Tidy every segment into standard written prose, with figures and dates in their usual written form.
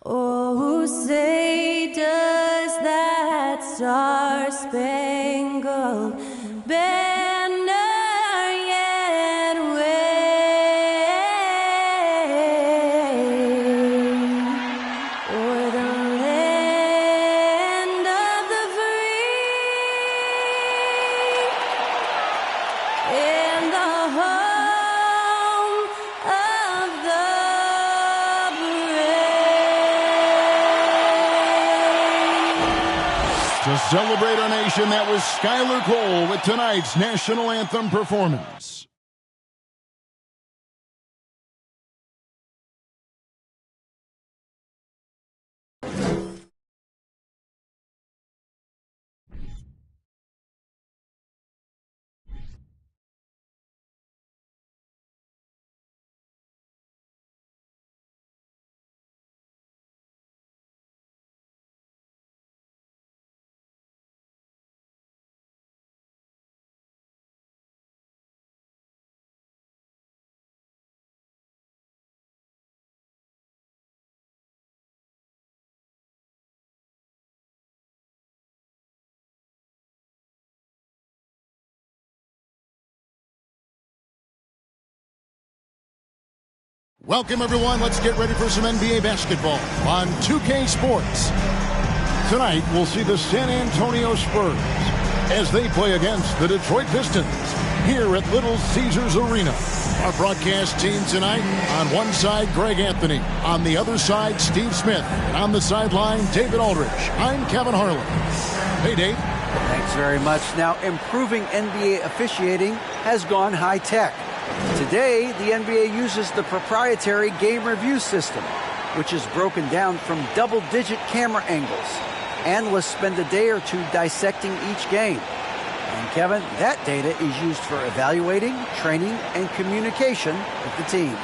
Oh, say does that star-spangled banner yet wave o'er the land of the free and the home of the To celebrate our nation, that was Skylar Cole with tonight's national anthem performance. Welcome, everyone. Let's get ready for some NBA basketball on 2K Sports. Tonight, we'll see the San Antonio Spurs as they play against the Detroit Pistons here at Little Caesars Arena. Our broadcast team tonight, on one side, Greg Anthony. On the other side, Steve Smith. And on the sideline, David Aldridge. I'm Kevin Harlan. Hey, Dave. Thanks very much. Now, improving NBA officiating has gone high-tech. Today, the NBA uses the proprietary game review system, which is broken down from double-digit camera angles. Analysts spend a day or two dissecting each game. And, Kevin, that data is used for evaluating, training, and communication with the teams.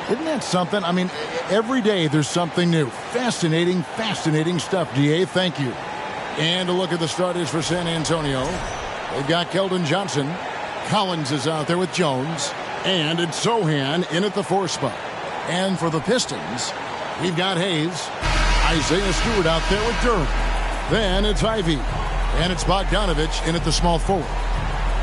Isn't that something? I mean, every day there's something new. Fascinating, fascinating stuff, DA. Thank you. And a look at the starters for San Antonio. They've got Keldon Johnson. Collins is out there with Jones. And it's Sohan in at the 4 spot. And for the Pistons, we've got Hayes. Isaiah Stewart out there with Durham. Then it's Ivy. And it's Bogdanovich in at the small forward.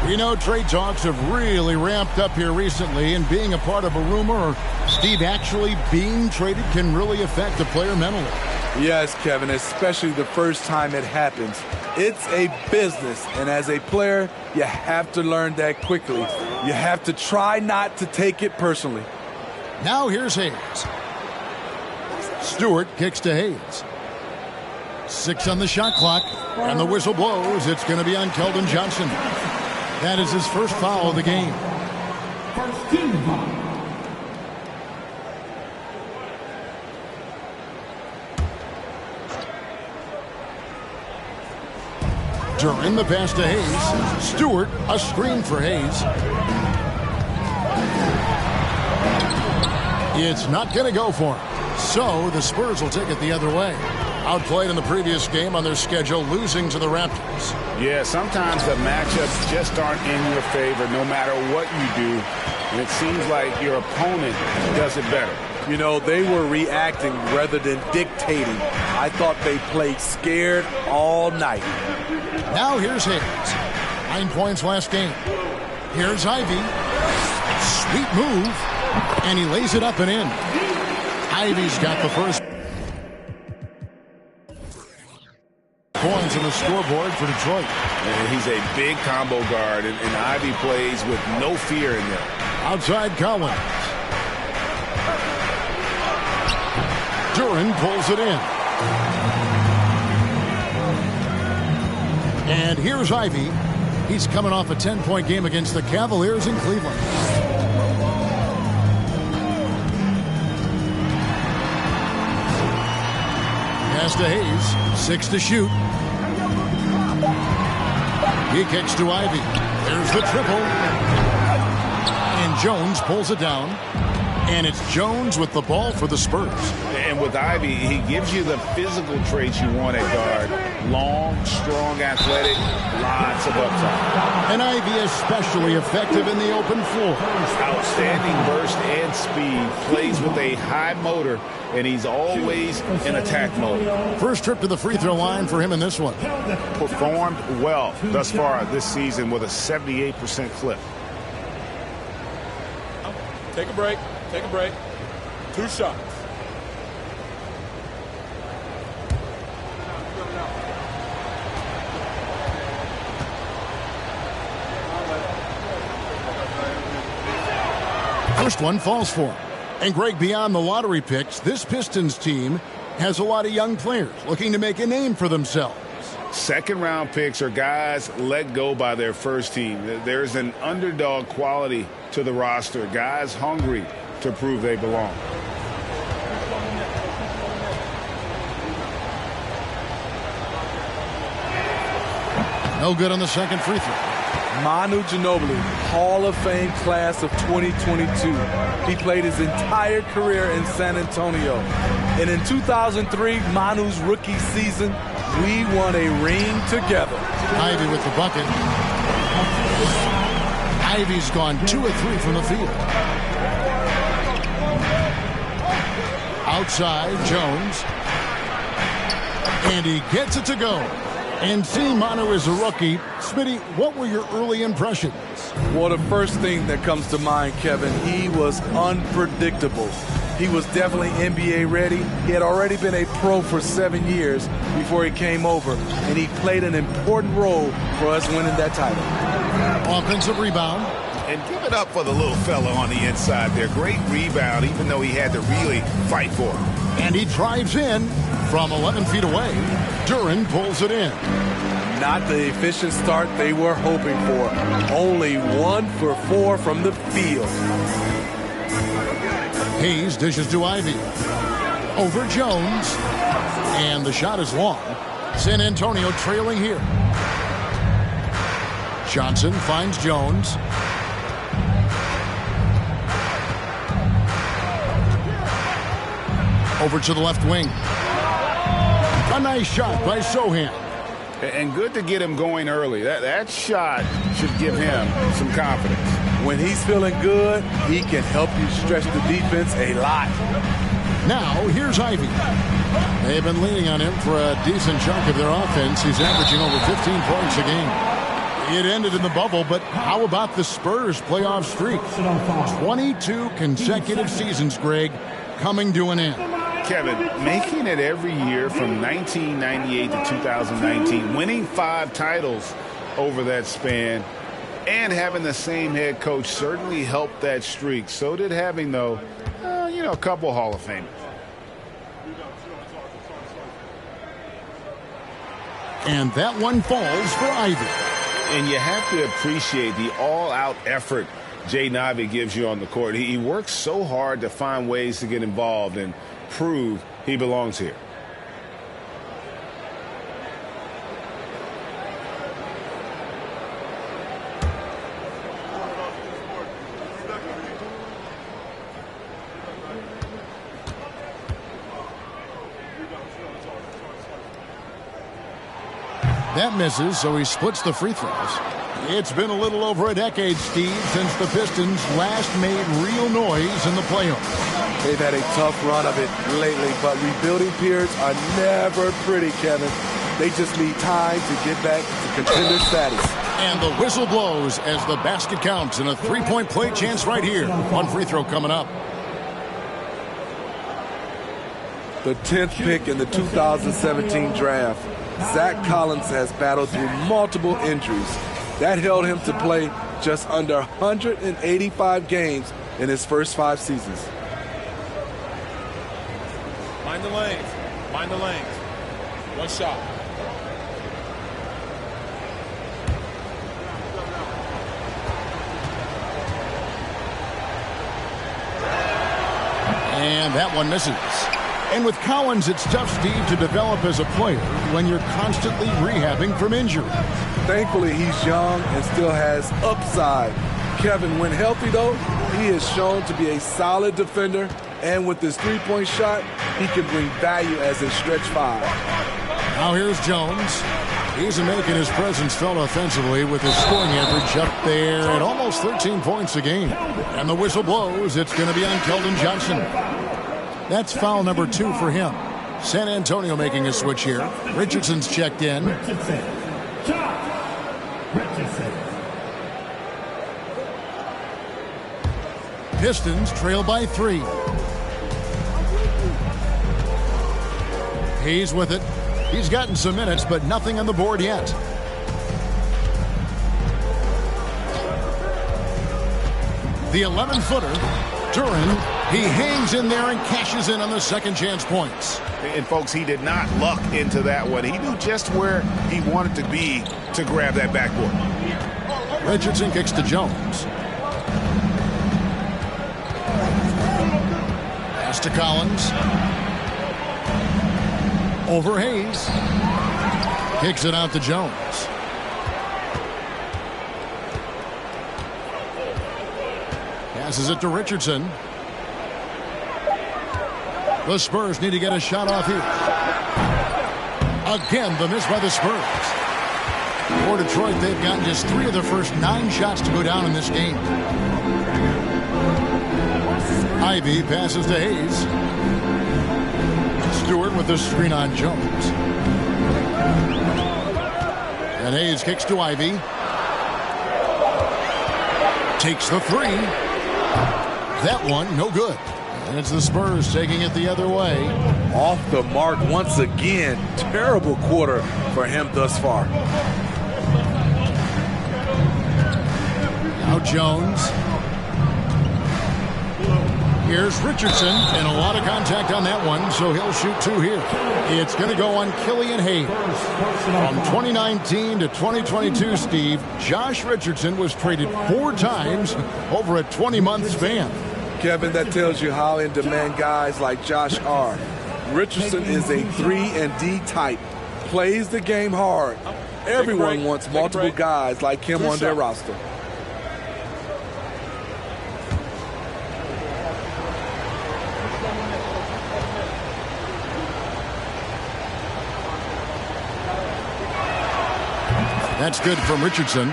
We know trade talks have really ramped up here recently, and being a part of a rumor or Steve actually being traded can really affect the player mentally. Yes, Kevin, especially the first time it happens. It's a business, and as a player, you have to learn that quickly. You have to try not to take it personally. Now here's Hayes. Stewart kicks to Hayes. 6 on the shot clock, and the whistle blows. It's going to be on Keldon Johnson. That is his first foul of the game. First team foul. During the pass to Hayes. Stewart, a screen for Hayes. It's not going to go for him. So the Spurs will take it the other way. Outplayed in the previous game on their schedule, losing to the Raptors. Yeah, sometimes the matchups just aren't in your favor no matter what you do. And it seems like your opponent does it better. You know, they were reacting rather than dictating. I thought they played scared all night. Now here's Hayes. 9 points last game. Here's Ivy. Sweet move. And he lays it up and in. Ivy's got the first points on the scoreboard for Detroit. And he's a big combo guard, and Ivy plays with no fear in there. Outside Collins. Duran pulls it in. And here's Ivy. He's coming off a 10-point game against the Cavaliers in Cleveland. Pass to Hayes. 6 to shoot. He kicks to Ivy. There's the triple. And Jones pulls it down. And it's Jones with the ball for the Spurs. And with Ivy, he gives you the physical traits you want at guard. Long, strong, athletic, lots of upside. And Ivy especially effective in the open floor. Outstanding burst and speed, plays with a high motor, and he's always in attack mode. First trip to the free throw line for him in this one. Performed well thus far this season with a 78% clip. Take a break. Take a break. 2 shots. First one falls for him. And Greg, beyond the lottery picks, this Pistons team has a lot of young players looking to make a name for themselves. Second-round picks are guys let go by their first team. There's an underdog quality to the roster. Guys hungry to prove they belong. No good on the second free throw. Manu Ginobili, Hall of Fame class of 2022. He played his entire career in San Antonio. And in 2003, Manu's rookie season, we won a ring together. Ivy with the bucket. Ivy's gone 2 of 3 from the field. Outside, Jones. And he gets it to go. And seeing Manu as a rookie, Smitty, what were your early impressions? Well, the first thing that comes to mind, Kevin, he was unpredictable. He was definitely NBA ready. He had already been a pro for 7 years before he came over, and he played an important role for us winning that title. Offensive rebound. And give it up for the little fella on the inside there. Great rebound, even though he had to really fight for it. And he drives in from 11 feet away. Duran pulls it in. Not the efficient start they were hoping for. Only 1 for 4 from the field. Hayes dishes to Ivy. Over Jones. And the shot is long. San Antonio trailing here. Johnson finds Jones. Over to the left wing. A nice shot by Sohan. And good to get him going early. That shot should give him some confidence. When he's feeling good, he can help you stretch the defense a lot. Now, here's Ivy. They've been leaning on him for a decent chunk of their offense. He's averaging over 15 points a game. It ended in the bubble, but how about the Spurs playoff streak? 22 consecutive seasons, Greg, coming to an end. Kevin, making it every year from 1998 to 2019, winning 5 titles over that span, and having the same head coach certainly helped that streak. So did having, though, a couple Hall of Famers. And that one falls for Ivy. And you have to appreciate the all-out effort Jaden Ivey gives you on the court. He works so hard to find ways to get involved and prove he belongs here. That misses, so he splits the free throws. It's been a little over a decade, Steve, since the Pistons last made real noise in the playoffs. They've had a tough run of it lately, but rebuilding periods are never pretty, Kevin. They just need time to get back to contender status. And the whistle blows as the basket counts, and a three-point play chance right here. One free throw coming up. The 10th pick in the 2017 draft, Zach Collins has battled through multiple injuries. That held him to play just under 185 games in his first 5 seasons. Mind the lanes. Mind the lanes. One shot. And that one misses. And with Collins, it's tough, Steve, to develop as a player when you're constantly rehabbing from injury. Thankfully, he's young and still has upside. Kevin, when healthy, though, he is shown to be a solid defender. And with his three-point shot, he can bring value as a stretch 5. Now here's Jones. He's making his presence felt offensively with his scoring average up there at almost 13 points a game. And the whistle blows. It's going to be on Keldon Johnson. That's foul number 2 for him. San Antonio making a switch here. Richardson's checked in. Pistons trail by 3. He's with it. He's gotten some minutes, but nothing on the board yet. The 11-footer, Duran, he hangs in there and cashes in on the second chance points. And, folks, he did not luck into that one. He knew just where he wanted to be to grab that backboard. Richardson kicks to Jones. Pass to Collins. Over Hayes. Kicks it out to Jones. Passes it to Richardson. The Spurs need to get a shot off here. Again, the miss by the Spurs. For Detroit, they've gotten just 3 of their first 9 shots to go down in this game. Ivy passes to Hayes. Stewart with the screen on Jones. And Hayes kicks to Ivy. Takes the 3. That one, no good. And it's the Spurs taking it the other way. Off the mark once again. Terrible quarter for him thus far. Now Jones. Here's Richardson, and a lot of contact on that one, so he'll shoot 2 here. It's going to go on Killian Hayes. From 2019 to 2022, Steve, Josh Richardson was traded 4 times over a 20-month span. Kevin, that tells you how in demand guys like Josh are. Richardson is a 3-and-D type. Plays the game hard. Everyone wants multiple guys like him on their roster. That's good from Richardson.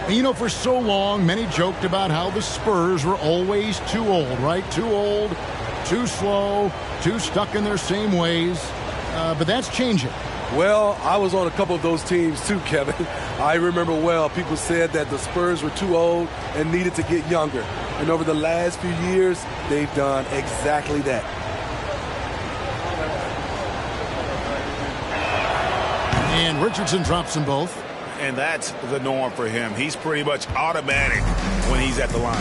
And you know, for so long, many joked about how the Spurs were always too old, right? Too old, too slow, too stuck in their same ways. But that's changing. Well, I was on a couple of those teams too, Kevin. I remember well, people said that the Spurs were too old and needed to get younger. And over the last few years, they've done exactly that. And Richardson drops them both. And that's the norm for him. He's pretty much automatic when he's at the line.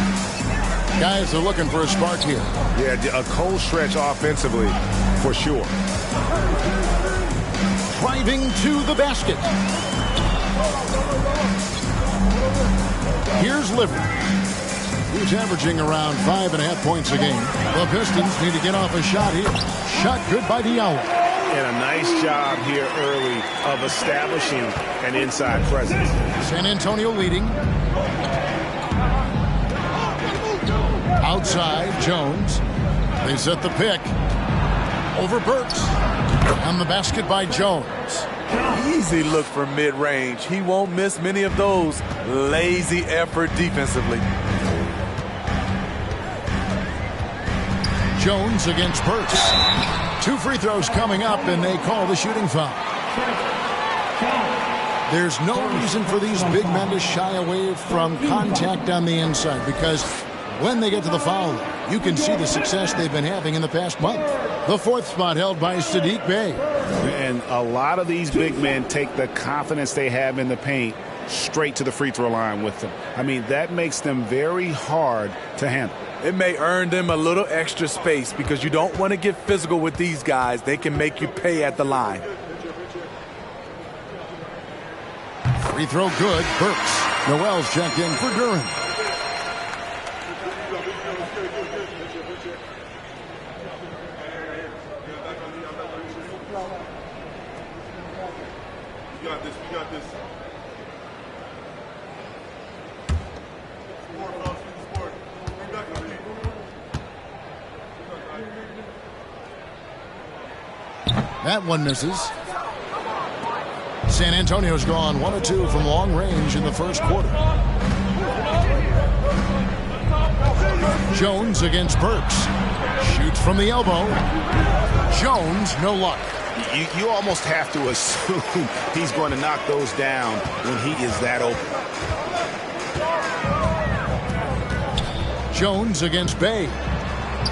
Guys are looking for a spark here. Yeah, a cold stretch offensively for sure. Driving to the basket. Here's Livers. He's averaging around 5.5 points a game. The Pistons need to get off a shot here. Shot good by Diallo. And a nice job here early of establishing an inside presence. San Antonio leading. Outside, Jones. They set the pick. Over Burks. On the basket by Jones. Easy look for mid-range. He won't miss many of those. Lazy effort defensively. Jones against Burks. 2 free throws coming up, and they call the shooting foul. There's no reason for these big men to shy away from contact on the inside, because when they get to the foul, you can see the success they've been having in the past month. The 4th spot held by Sadiq Bey. And a lot of these big men take the confidence they have in the paint straight to the free throw line with them. I mean, that makes them very hard to handle. It may earn them a little extra space because you don't want to get physical with these guys. They can make you pay at the line. Free throw good. Burks. Noel's checked in for Duran. We got this. That one misses. San Antonio's gone 1 of 2 from long range in the first quarter. Jones against Burks. Shoots from the elbow. Jones, no luck. You almost have to assume he's going to knock those down when he is that open. Jones against Bay.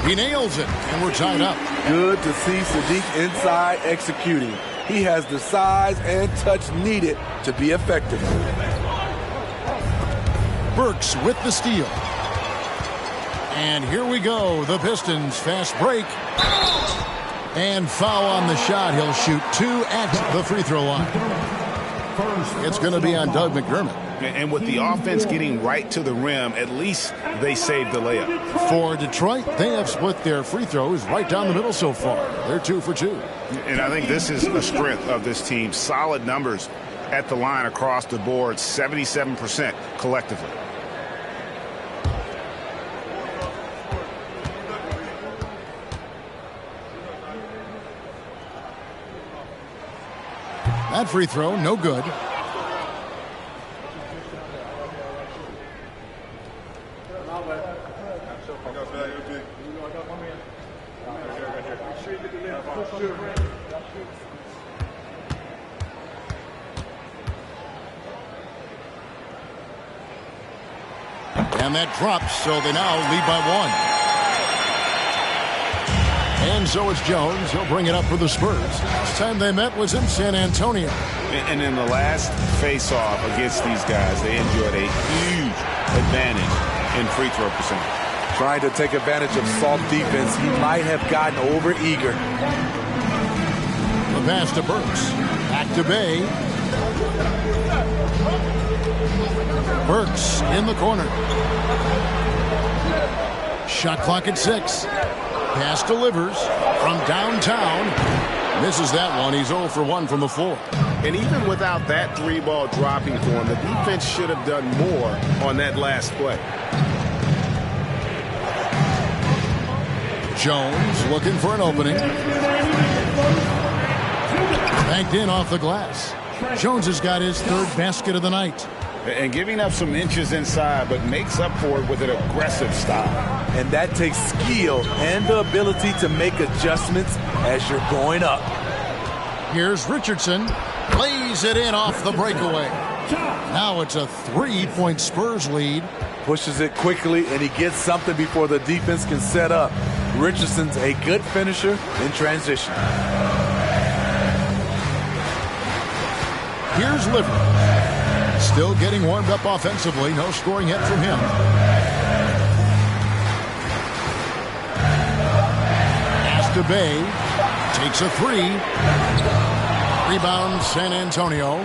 He nails it, and we're tied up. Good to see Sadiq inside executing. He has the size and touch needed to be effective. Burks with the steal. And here we go. The Pistons fast break. And foul on the shot. He'll shoot 2 at the free throw line. It's going to be on Doug McDermott. And with the offense getting right to the rim, at least they saved the layup. For Detroit, they have split their free throws right down the middle so far. They're 2 for 2. And I think this is a strength of this team. Solid numbers at the line across the board, 77% collectively. That free throw, no good. And that drops, so they now lead by 1. And so it's Jones. He'll bring it up for the Spurs. Last time they met was in San Antonio. And in the last face-off against these guys, they enjoyed a huge advantage in free throw percentage. Trying to take advantage of soft defense, he might have gotten over-eager. The pass to Burks. Back to Bay. Burks in the corner. Shot clock at 6. Pass delivers from downtown. Misses that one. He's 0 for 1 from the floor. And even without that 3-ball dropping for him, the defense should have done more on that last play. Jones looking for an opening. Banked in off the glass. Jones has got his 3rd basket of the night. And giving up some inches inside, but makes up for it with an aggressive style. And that takes skill and the ability to make adjustments as you're going up. Here's Richardson. Lays it in off the breakaway. Now it's a 3-point Spurs lead. Pushes it quickly, and he gets something before the defense can set up. Richardson's a good finisher in transition. Here's Liver. Still getting warmed up offensively. No scoring yet from him. Pass to Bay. Takes a 3. Rebound San Antonio.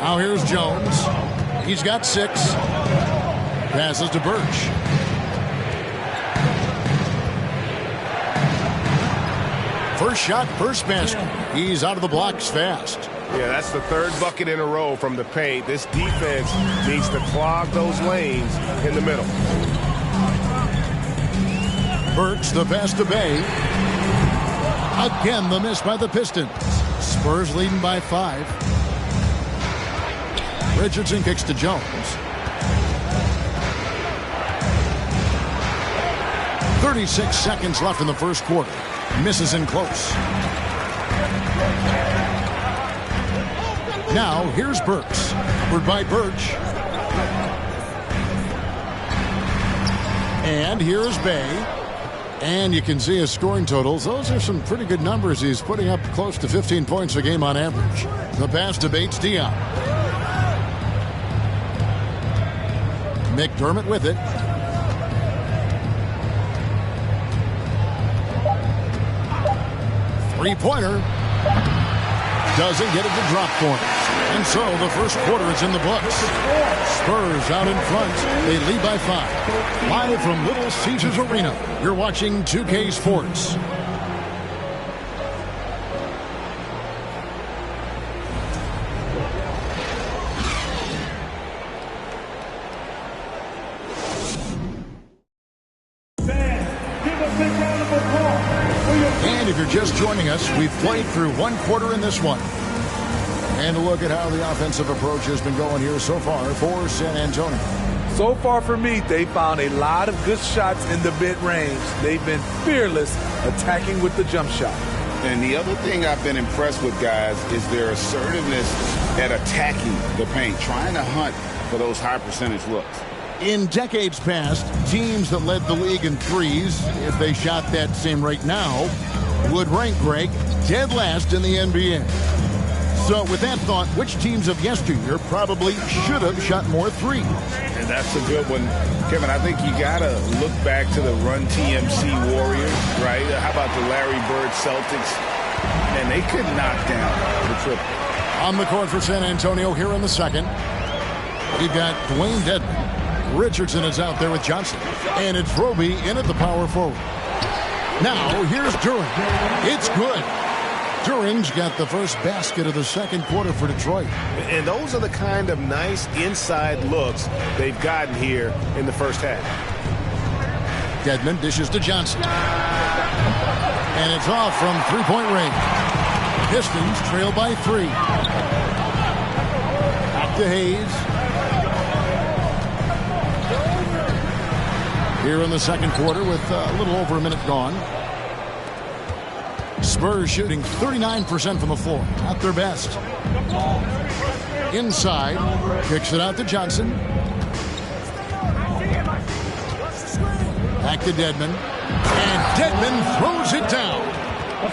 Now here's Jones. He's got 6. Passes to Birch. First shot, first basket. He's out of the blocks fast. Yeah, that's the 3rd bucket in a row from the paint. This defense needs to clog those lanes in the middle. Burks the pass to Bay. Again, the miss by the Pistons. Spurs leading by 5. Richardson kicks to Jones. 36 seconds left in the first quarter. Misses in close. Now, here's Burks. Forward by Birch. And here's Bay. And you can see his scoring totals. Those are some pretty good numbers. He's putting up close to 15 points a game on average. The pass to Bates Dion. McDermott with it. Three-pointer. Doesn't get it to drop points. And so the first quarter is in the books. Spurs out in front. They lead by 5. Live from Little Caesars Arena. You're watching 2K Sports. you're just joining us, we've played through one quarter in this one. And a look at how the offensive approach has been going here so far for San Antonio. So far for me, they found a lot of good shots in the mid-range. They've been fearless attacking with the jump shot. And the other thing I've been impressed with, guys, is their assertiveness at attacking the paint, trying to hunt for those high percentage looks. In decades past, teams that led the league in threes, if they shot that same rate now, would rank, Greg, dead last in the NBA. So with that thought, which teams of yesteryear probably should have shot more threes? And that's a good one. Kevin, I think you got to look back to the Run TMC Warriors, right? How about the Larry Bird Celtics? And they could knock down the triple. On the court for San Antonio here in the second. We've got Dwayne Dedmon. Richardson is out there with Johnson. And it's Roby in at the power forward. Now, here's Duren. It's good. Duren's got the first basket of the second quarter for Detroit. And those are the kind of nice inside looks they've gotten here in the first half. Dedmon dishes to Johnson. And it's off from three-point range. Pistons trail by 3. Back to Hayes. Here in the second quarter with a little over a minute gone. Spurs shooting 39% from the floor. Not their best. Inside. Kicks it out to Johnson. Back to Dedmon. And Dedmon throws it down.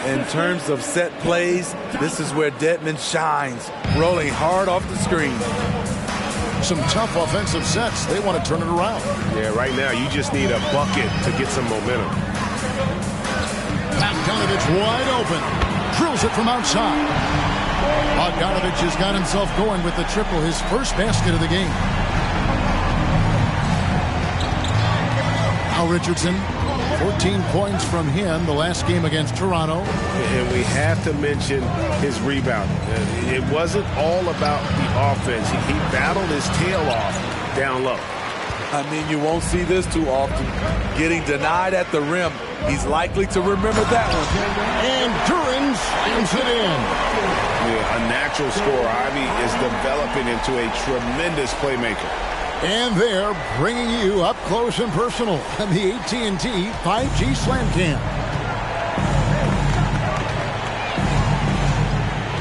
In terms of set plays, this is where Dedmon shines, rolling hard off the screen. Some tough offensive sets. They want to turn it around. Yeah, right now you just need a bucket to get some momentum. Bogdanovich wide open. Drills it from outside. Bogdanovich has got himself going with the triple, his first basket of the game. Now Richardson, 14 points from him the last game against Toronto. And we have to mention his rebounding. It wasn't all about the offense. He battled his tail off down low. I mean, you won't see this too often. Getting denied at the rim. He's likely to remember that one. And Duren slams it in. Yeah, a natural scorer. Ivy is developing into a tremendous playmaker. And they're bringing you up close and personal on the AT&T 5G Slam Cam.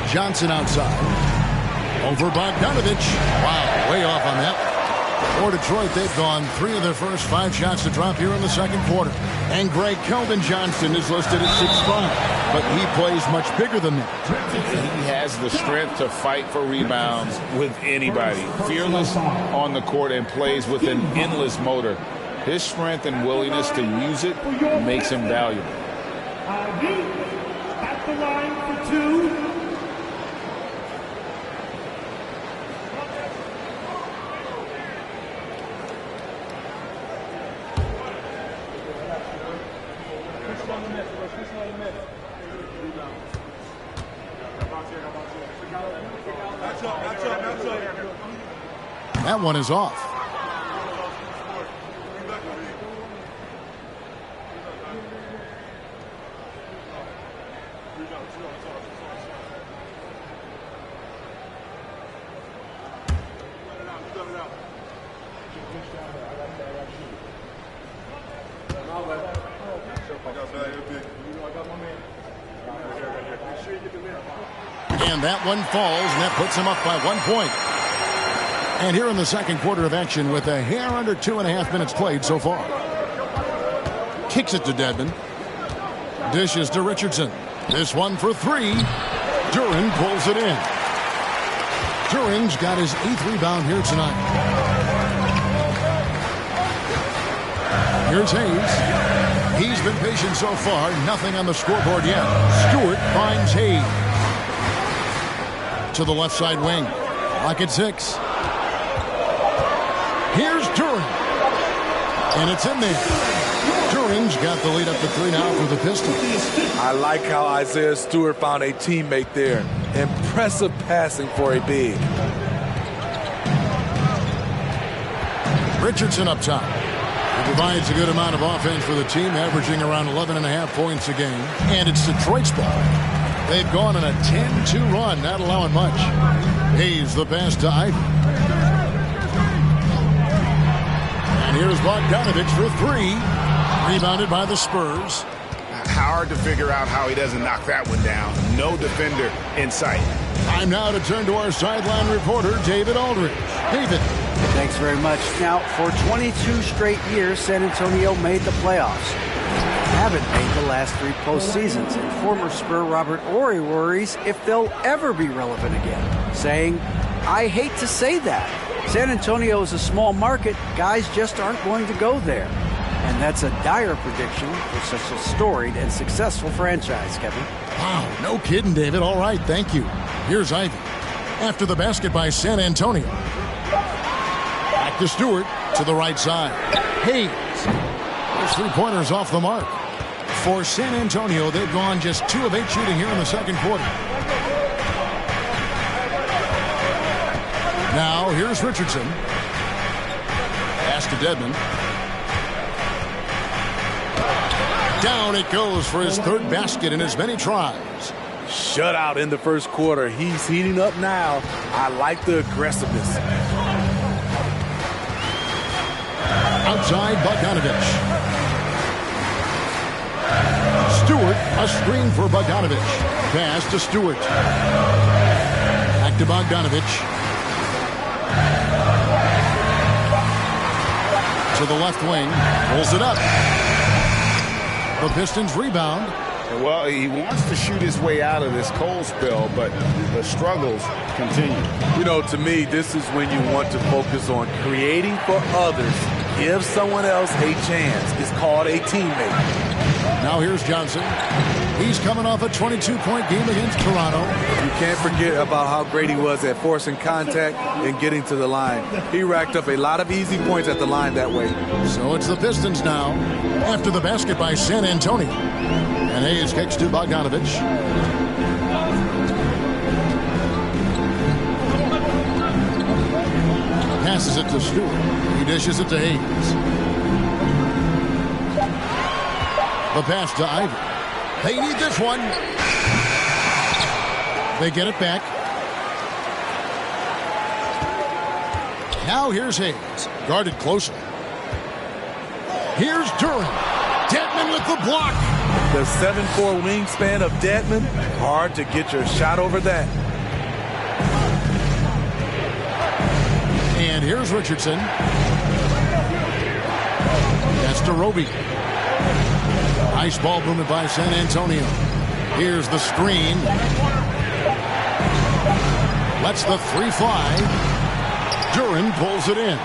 Johnson outside. Over Bogdanovich. Wow, way off on that. For Detroit, they've gone 3 of their first 5 shots to drop here in the second quarter. And Greg Keldon Johnson is listed at 6'5", but he plays much bigger than that. He has the strength to fight for rebounds with anybody. Fearless on the court and plays with an endless motor. His strength and willingness to use it makes him valuable. At the line for 2. That one is off. And that one falls, and that puts him up by 1 point. And here in the second quarter of action with a hair under 2.5 minutes played so far. Kicks it to Dedmon. Dishes to Richardson. This one for 3. Duren pulls it in. Duren's got his 8th rebound here tonight. Here's Hayes. He's been patient so far. Nothing on the scoreboard yet. Stewart finds Hayes. To the left side wing. Lock at 6. Here's Duren. And it's in there. Duren's got the lead up to 3 now for the Pistons. I like how Isaiah Stewart found a teammate there. Impressive passing for a big. Richardson up top. He provides a good amount of offense for the team, averaging around 11.5 points a game. And it's Detroit's ball. They've gone on a 10-2 run, not allowing much. Hayes the pass to Ivy. And here's Bogdanovich for three. Rebounded by the Spurs. Hard to figure out how he doesn't knock that one down. No defender in sight. Time now to turn to our sideline reporter, David Aldridge. David. Thanks very much. Now, for 22 straight years, San Antonio made the playoffs. Haven't made the last three postseasons. And former Spur Robert Horry worries if they'll ever be relevant again, saying, I hate to say that. San Antonio is a small market. Guys just aren't going to go there. And that's a dire prediction for such a storied and successful franchise, Kevin. Wow, no kidding, David. All right, thank you. Here's Ivy. After the basket by San Antonio. Back to Stewart to the right side. Hayes. Those three-pointers off the mark. For San Antonio, they've gone just 2 of 8 shooting here in the second quarter. Now, here's Richardson. Pass to Dedmon. Down it goes for his third basket in as many tries. Shutout in the first quarter. He's heating up now. I like the aggressiveness. Outside Bogdanovich. Stewart, a screen for Bogdanovich. Pass to Stewart. Back to Bogdanovich. To the left wing. Pulls it up. The Pistons rebound. Well, he wants to shoot his way out of this cold spell, but the struggles continue. You know, to me, this is when you want to focus on creating for others. Give someone else a chance. It's called a teammate. Now here's Johnson. He's coming off a 22-point game against Toronto. You can't forget about how great he was at forcing contact and getting to the line. He racked up a lot of easy points at the line that way. So it's the Pistons now after the basket by San Antonio. And Hayes kicks to Bogdanovich. Passes it to Stewart. He dishes it to Hayes. The pass to Ivy. They need this one. They get it back. Now here's Hayes. Guarded closely. Here's Duran. Dedmon with the block. The 7'4" wingspan of Dedmon. Hard to get your shot over that. And here's Richardson. That's to Roby. Nice ball movement by San Antonio. Here's the screen. Lets the three fly. Duran pulls it in.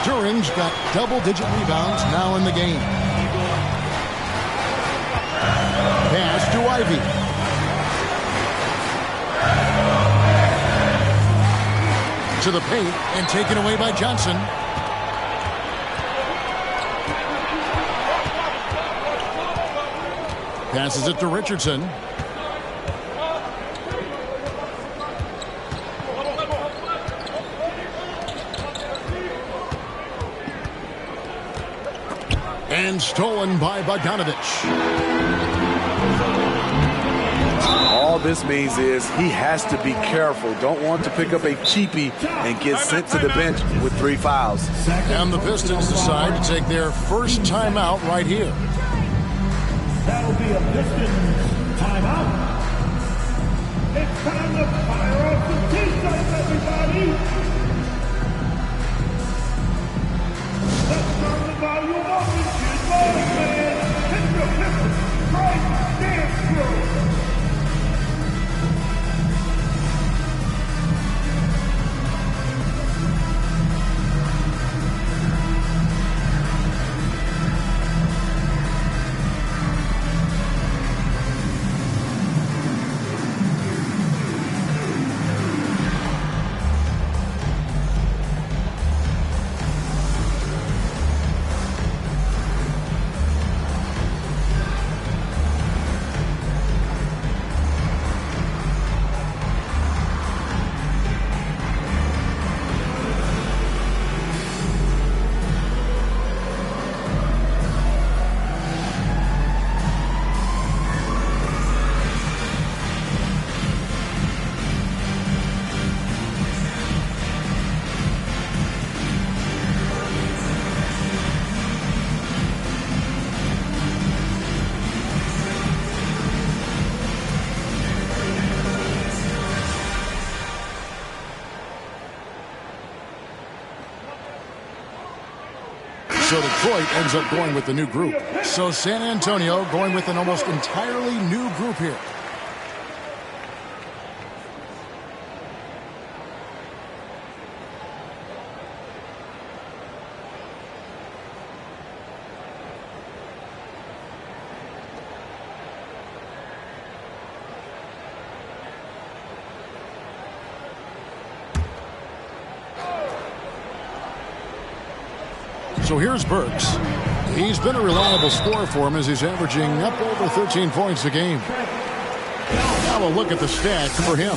Duran's got double-digit rebounds now in the game. Pass to Ivy. To the paint and taken away by Johnson. Passes it to Richardson. And stolen by Bogdanovich. All this means is he has to be careful. Don't want to pick up a cheapie and get sent to the bench with 3 fouls. And the Pistons decide to take their first timeout right here. That'll be a Pistons timeout. It's time to fire off the T-shirts, everybody. Let's turn the volume up and get going, man. Hit the Pistons right dance crew. So Detroit ends up going with the new group. So San Antonio going with an almost entirely new group here. So here's Burks. He's been a reliable scorer for him as he's averaging up over 13 points a game. Now a look at the stats for him.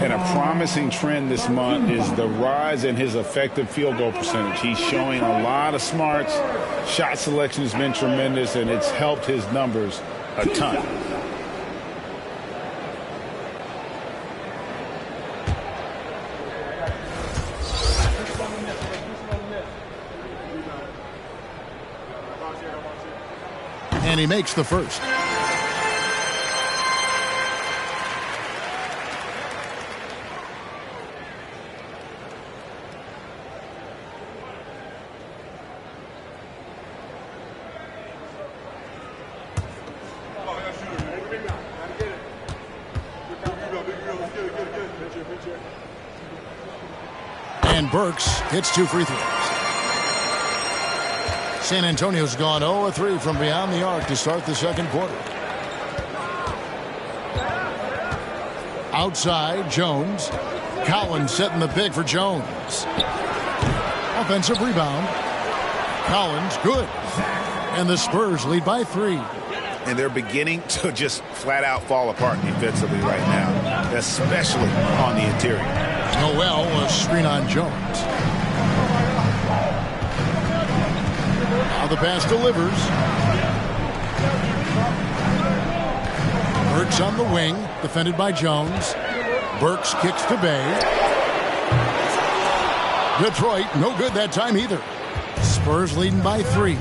And a promising trend this month is the rise in his effective field goal percentage. He's showing a lot of smarts. Shot selection has been tremendous, and it's helped his numbers a ton. And he makes the first. And Burks hits 2 free throws. San Antonio's gone 0-3 from beyond the arc to start the second quarter. Outside, Jones. Collins setting the pick for Jones. Offensive rebound. Collins, good. And the Spurs lead by 3. And they're beginning to just flat out fall apart defensively right now, especially on the interior. Noel, a screen on Jones. Now the pass delivers. Burks on the wing, defended by Jones. Burks kicks to Bay. Detroit, no good that time either. Spurs leading by 3.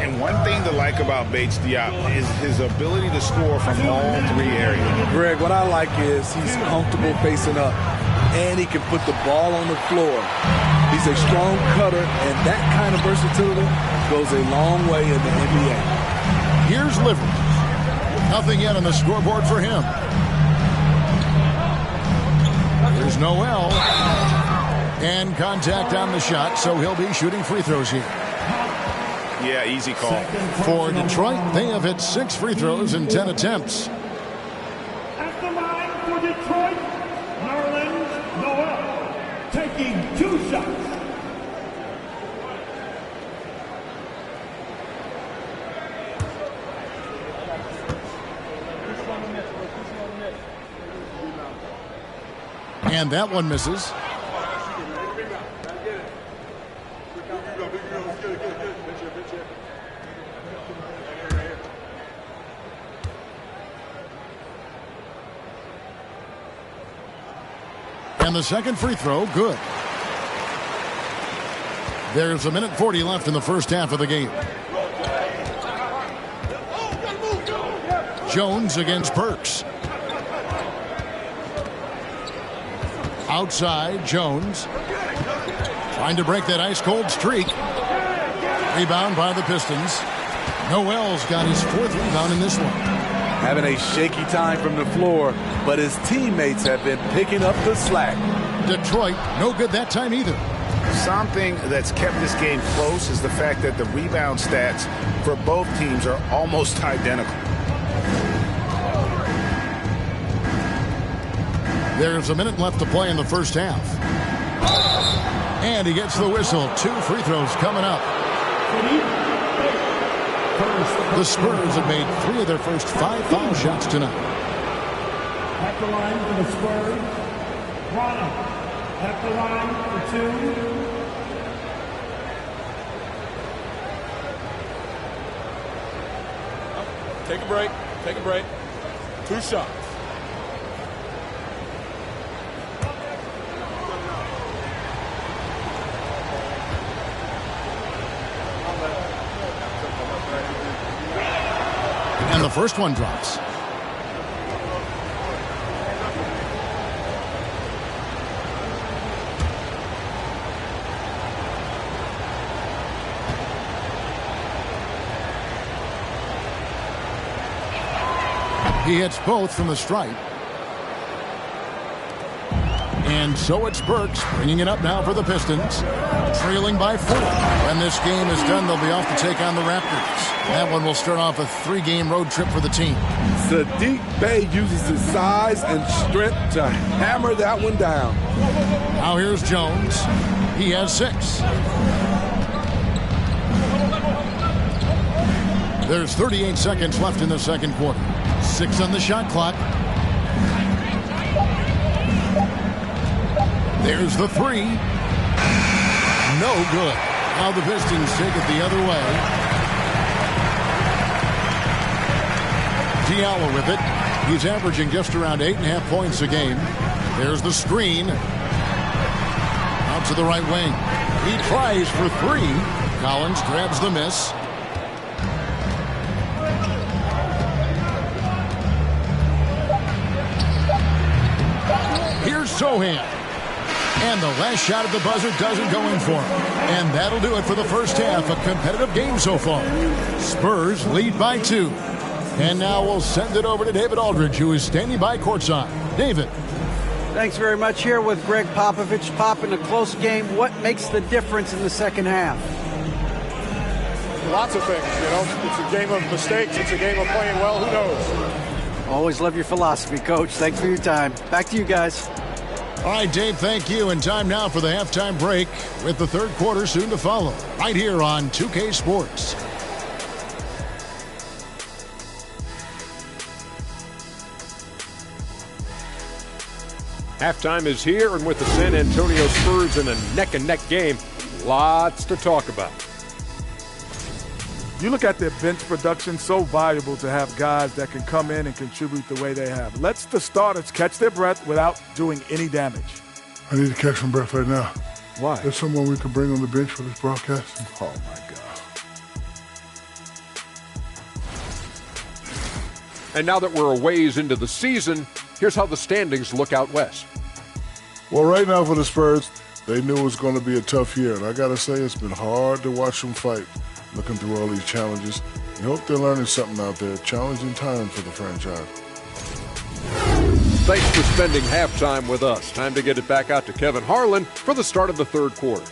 And one thing to like about Bates Diop is his ability to score from all 3 areas. Greg, what I like is he's comfortable facing up, and he can put the ball on the floor. He's a strong cutter, and that kind of versatility goes a long way in the NBA. Here's Livers. Nothing yet on the scoreboard for him. Here's Noel. And contact on the shot, so he'll be shooting free throws here. Yeah, easy call. For Detroit, they have hit 6 free throws in 10 attempts. At the line for Detroit, Nerlens Noel, taking 2 shots. And that one misses. And the second free throw, good. There's 1:40 left in the first half of the game. Jones against Burks. Outside, Jones. Trying to break that ice-cold streak. Rebound by the Pistons. Noel's got his 4th rebound in this one. Having a shaky time from the floor, but his teammates have been picking up the slack. Detroit, no good that time either. Something that's kept this game close is the fact that the rebound stats for both teams are almost identical. There's 1 minute left to play in the first half. And he gets the whistle. 2 free throws coming up. The Spurs have made 3 of their first 5 foul shots tonight. At the line for the Spurs, Ronald. At the line for 2. Take a break. Take a break. 2 shots. And the first one drops. He hits both from the stripe. And so it's Burks bringing it up now for the Pistons, trailing by 4. When this game is done, they'll be off to take on the Raptors. That one will start off a 3-game road trip for the team. Sadiq Bey uses his size and strength to hammer that one down. Now here's Jones. He has 6. There's 38 seconds left in the second quarter. 6 on the shot clock. There's the 3. No good. Now the Pistons take it the other way. Diallo with it. He's averaging just around 8.5 points a game. There's the screen. Out to the right wing. He tries for 3. Collins grabs the miss. Here's Sohan. And the last shot at the buzzer doesn't go in for him. And that'll do it for the first half. A competitive game so far. Spurs lead by 2. And now we'll send it over to David Aldridge, who is standing by courtside. David. Thanks very much. Here with Greg Popovich. Pop, in a close game, what makes the difference in the second half? Lots of things, you know. It's a game of mistakes. It's a game of playing well. Who knows? Always love your philosophy, Coach. Thanks for your time. Back to you guys. All right, Dave, thank you. And time now for the halftime break with the third quarter soon to follow. Right here on 2K Sports. Halftime is here, and with the San Antonio Spurs in a neck-and-neck game, lots to talk about. You look at their bench production, so valuable to have guys that can come in and contribute the way they have. Let's the starters catch their breath without doing any damage. I need to catch some breath right now. Why? There's someone we can bring on the bench for this broadcast. Oh, my God. And now that we're a ways into the season, here's how the standings look out west. Well, right now for the Spurs, they knew it was going to be a tough year. And I got to say, it's been hard to watch them fight, looking through all these challenges. We hope they're learning something out there. Challenging time for the franchise. Thanks for spending halftime with us. Time to get it back out to Kevin Harlan for the start of the third quarter.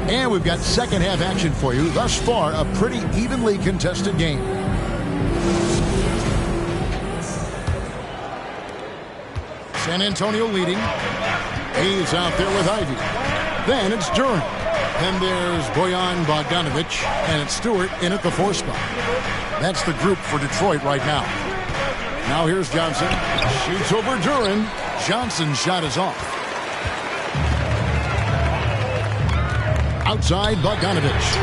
And we've got second half action for you. Thus far, a pretty evenly contested game. San Antonio leading. He's out there with Ivy. Then it's Duran. Then there's Bojan Bogdanovic. And it's Stewart in at the 4 spot. That's the group for Detroit right now. Now here's Johnson. Shoots over Duran. Johnson's shot is off. Outside Bogdanovic.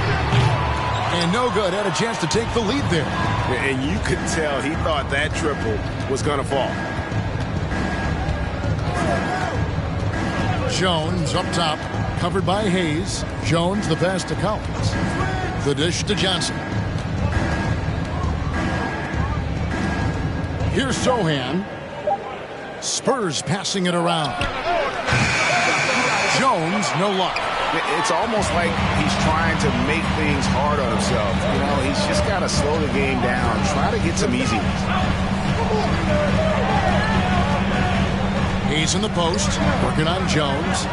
And no good. Had a chance to take the lead there. And you could tell he thought that triple was going to fall. Jones up top. Covered by Hayes. Jones the pass to Collins. The dish to Johnson. Here's Sohan. Spurs passing it around. Jones, no luck. It's almost like he's trying to make things hard on himself. You know, he's just got to slow the game down, try to get some easy ones. He's in the post, working on Jones.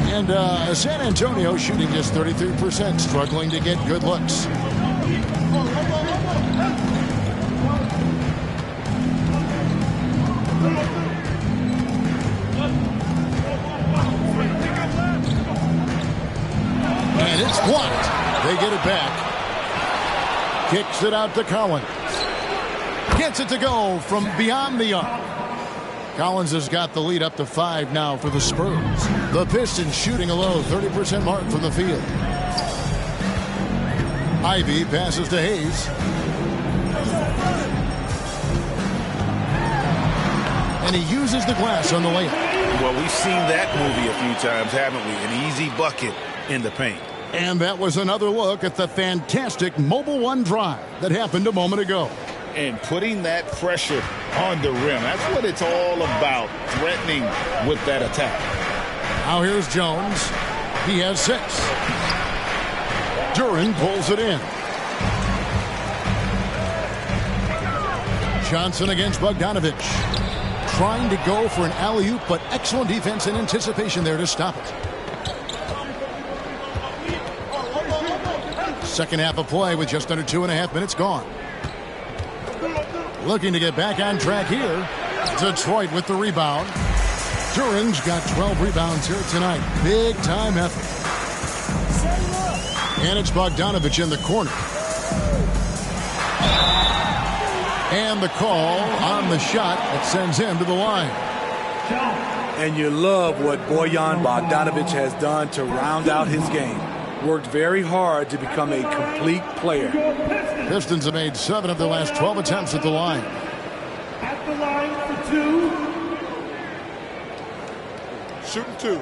And San Antonio shooting just 33%, struggling to get good looks. And it's blocked. They get it back. Kicks it out to Collins. Gets it to go from beyond the arc. Collins has got the lead up to 5 now for the Spurs. The Pistons shooting a low 30% mark from the field. Ivy passes to Hayes. And he uses the glass on the layup. Well, we've seen that movie a few times, haven't we? An easy bucket in the paint. And that was another look at the fantastic Mobile One drive that happened a moment ago. and putting that pressure on the rim. That's what it's all about, threatening with that attack. Now here's Jones. He has 6. Duren pulls it in. Johnson against Bogdanovich. Trying to go for an alley-oop, but excellent defense and anticipation there to stop it. Second half of play with just under 2.5 minutes gone. Looking to get back on track here. Detroit with the rebound. Duren's got 12 rebounds here tonight. Big time effort. And it's Bogdanovich in the corner. And the call on the shot that sends him to the line. And you love what Bojan Bogdanović has done to round out his game. Worked very hard to become a complete player. Pistons have made 7 of their last 12 attempts at the line. At the line for 2. Shooting 2.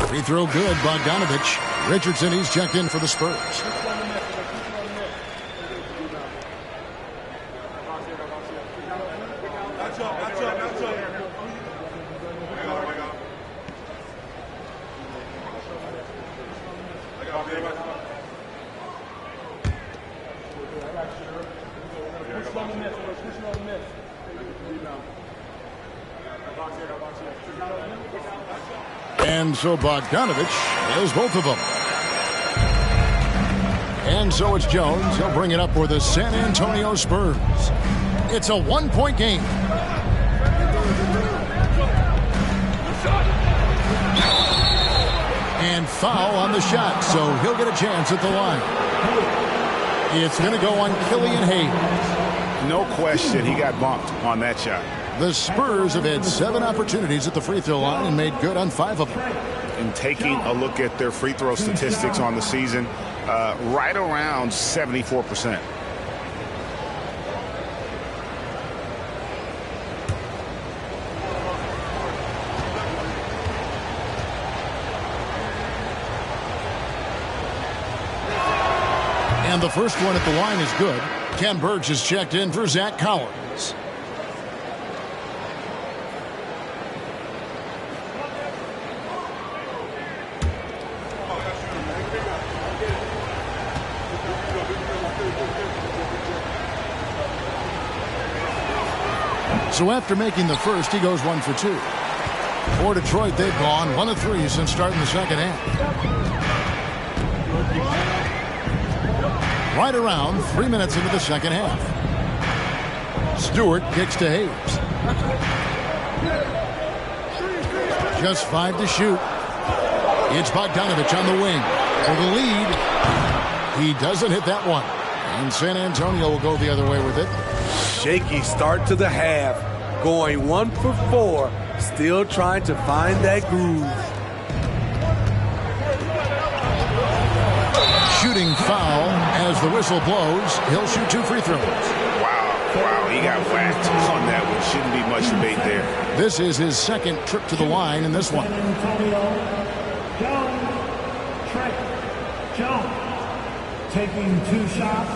Free throw good, Bogdanovich. Richardson, he's checked in for the Spurs. And so Bogdanovich has both of them. And so it's Jones. He'll bring it up for the San Antonio Spurs. It's a 1-point game. And foul on the shot, so he'll get a chance at the line. It's going to go on Killian Hayes. No question, he got bumped on that shot. The Spurs have had 7 opportunities at the free throw line and made good on 5 of them. And taking a look at their free throw statistics on the season, right around 74%. And the first one at the line is good. Ken Burge is checked in for Zach Collins. So after making the first, he goes 1 for 2. For Detroit, they've gone 1 of 3 since starting the second half. Right around 3 minutes into the second half. Stewart kicks to Hayes. Just 5 to shoot. It's Bogdanovich on the wing for the lead. He doesn't hit that one. And San Antonio will go the other way with it. Shaky start to the half. Going 1 for 4. Still trying to find that groove. Shooting foul as the whistle blows. He'll shoot 2 free throws. Wow, he got whacked on that one. Shouldn't be much debate there. This is his second trip to the line in this one. Jones taking 2 shots.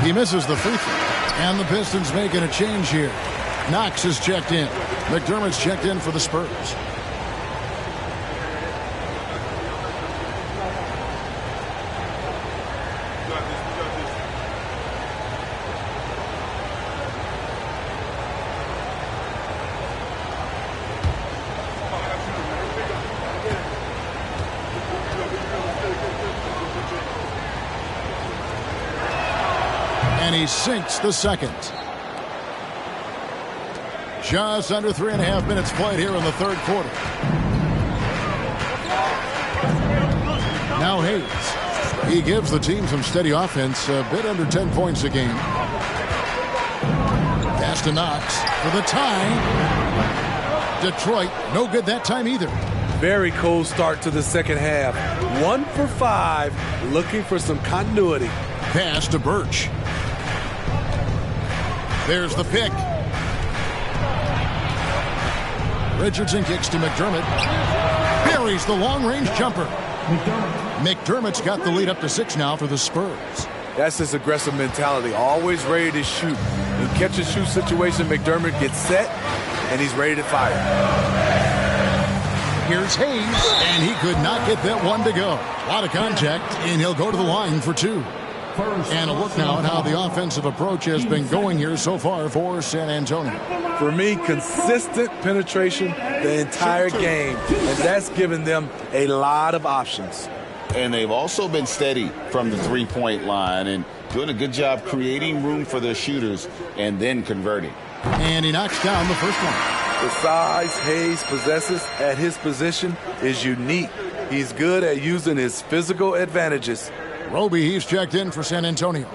He misses the free throw. And the Pistons making a change here. Knox is checked in. McDermott's checked in for the Spurs. And he sinks the second. Just under 3.5 minutes played here in the third quarter. Now Hayes. He gives the team some steady offense, a bit under 10 points a game. Pass to Knox for the tie. Detroit, no good that time either. Very cold start to the second half. 1 for 5, looking for some continuity. Pass to Birch. There's the pick. Richardson kicks to McDermott. Buries the long-range jumper. McDermott's got the lead up to 6 now for the Spurs. That's his aggressive mentality, always ready to shoot. In catch-and-shoot situation, McDermott gets set, and he's ready to fire. Here's Hayes, and he could not get that one to go. A lot of contact, and he'll go to the line for 2. And a look now at how the offensive approach has been going here so far for San Antonio. For me, consistent penetration the entire game, and that's given them a lot of options. And they've also been steady from the three-point line and doing a good job creating room for their shooters and then converting. And he knocks down the first one. The size Hayes possesses at his position is unique. He's good at using his physical advantages. Roby, he's checked in for San Antonio.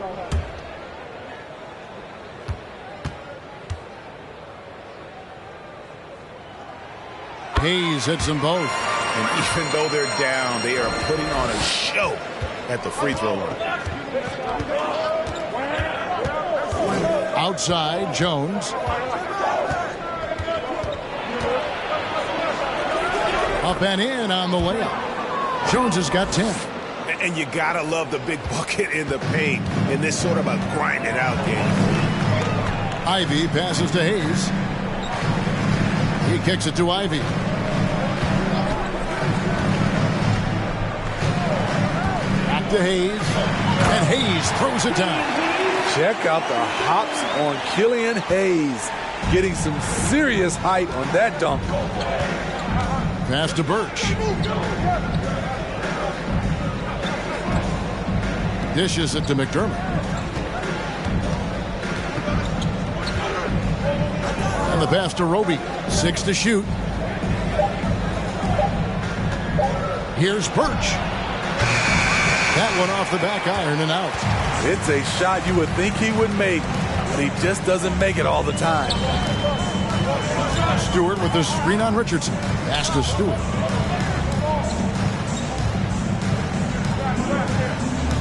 Hayes hits them both. And even though they're down, they are putting on a show at the free throw line. Outside, Jones. Up and in on the layup. Jones has got 10. And you gotta love the big bucket in the paint in this sort of a grind it out game. Ivy passes to Hayes. He kicks it to Ivy. Back to Hayes. And Hayes throws it down. Check out the hops on Killian Hayes. Getting some serious height on that dunk. Pass to Birch. Dishes it to McDermott. And the pass to Roby. 6 to shoot. Here's Birch. That one off the back iron and out. It's a shot you would think he would make, but he just doesn't make it all the time. Stewart with the screen on Richardson. Pass to Stewart.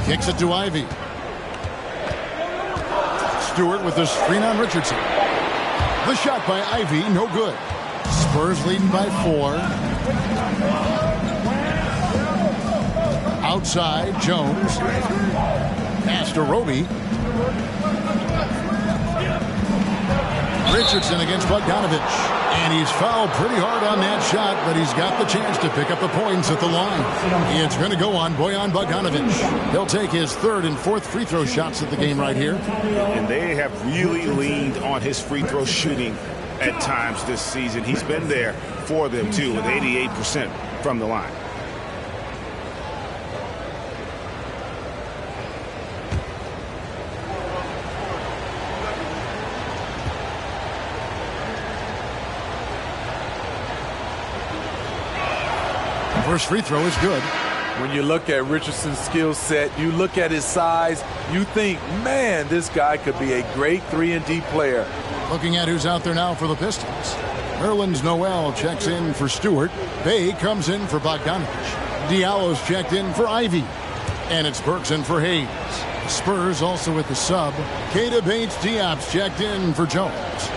Kicks it to Ivy. Stewart with the screen on Richardson. The shot by Ivy, no good. Spurs leading by 4. Outside, Jones. Pass to Roby. Richardson against Bogdanovich. And he's fouled pretty hard on that shot, but he's got the chance to pick up the points at the line. It's going to go on Bojan Bogdanovich. He'll take his 3rd and 4th free throw shots at the game right here. And they have really leaned on his free throw shooting at times this season. He's been there for them, too, with 88% from the line. First free throw is good. When you look at Richardson's skill set, you look at his size, you think, man, this guy could be a great 3-and-D player. Looking at who's out there now for the Pistons. Nerlens Noel checks in for Stewart. Bay comes in for Bogdanovich. Diallo's checked in for Ivy. And it's Burks in for Hayes. The Spurs also with the sub. Keita Bates-Diop's checked in for Jones.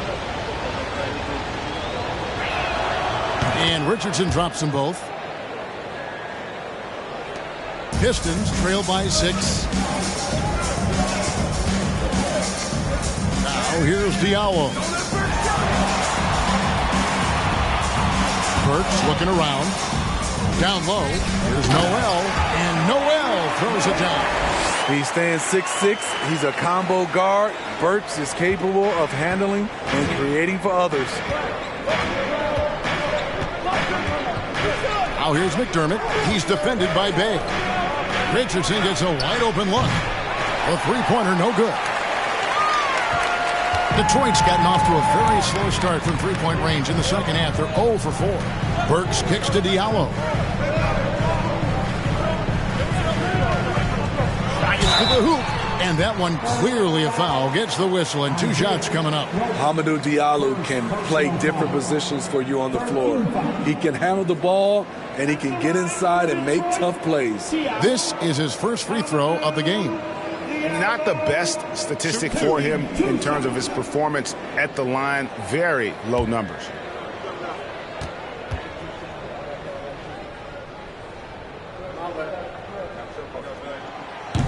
And Richardson drops them both. Pistons trail by 6. Now here's Diallo. Burks looking around. Down low. Here's Noel. And Noel throws it down. He stands 6'6". He's a combo guard. Burks is capable of handling and creating for others. Now here's McDermott. He's defended by Bay. Richardson gets a wide open look. A three-pointer, no good. Detroit's gotten off to a very slow start from three-point range in the second half. They're 0 for 4. Burks kicks to Diallo. Drives to the hoop, And that one clearly a foul. Gets the whistle, and 2 shots coming up. Hamidou Diallo can play different positions for you on the floor. He can handle the ball, and he can get inside and make tough plays. This is his first free throw of the game. Not the best statistic for him in terms of his performance at the line. Very low numbers.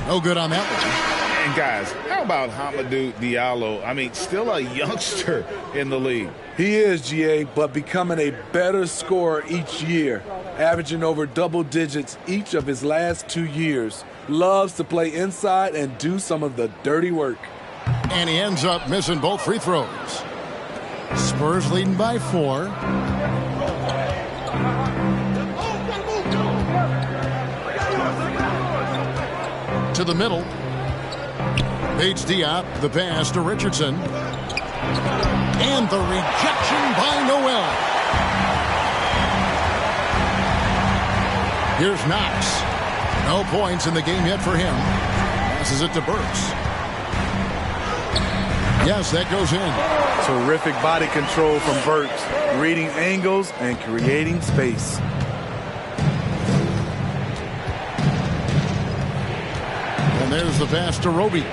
No good on that one. And guys, how about Hamidou Diallo? I mean, still a youngster in the league. He is, GA, but becoming a better scorer each year, averaging over double digits each of his last 2 years. Loves to play inside and do some of the dirty work. And he ends up missing both free throws. Spurs leading by 4. To the middle. Bates Diop, the pass to Richardson. And the rejection by Noel. Here's Knox. No points in the game yet for him. Passes it to Burks. Yes, that goes in. Terrific body control from Burks, reading angles and creating space. And there's the pass to Roby.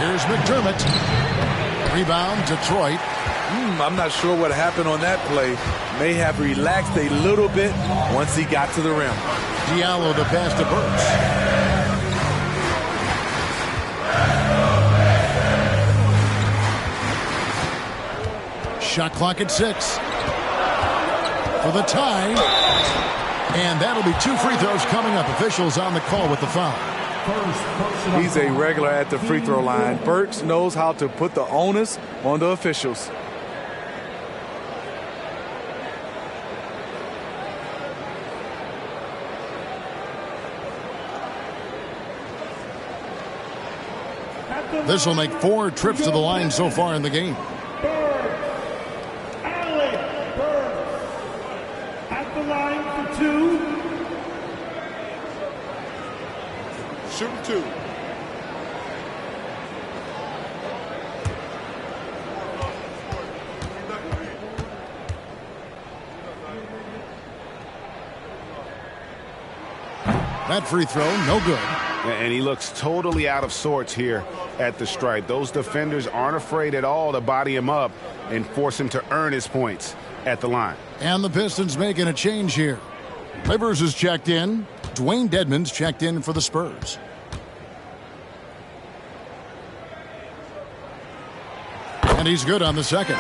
Here's McDermott. Rebound, Detroit. I'm not sure what happened on that play. May have relaxed a little bit once he got to the rim. Diallo, the pass to Burks. Shot clock at 6. For the tie. And that'll be 2 free throws coming up. Officials on the call with the foul. He's a regular at the free throw line. Burks knows how to put the onus on the officials. This will make 4 trips to the line so far in the game. At the line for 2. Shoot 2. That free throw, no good. And he looks totally out of sorts here at the stripe. Those defenders aren't afraid at all to body him up and force him to earn his points at the line. And the Pistons making a change here. Rivers is checked in. Dwayne Dedmon's checked in for the Spurs. And he's good on the second.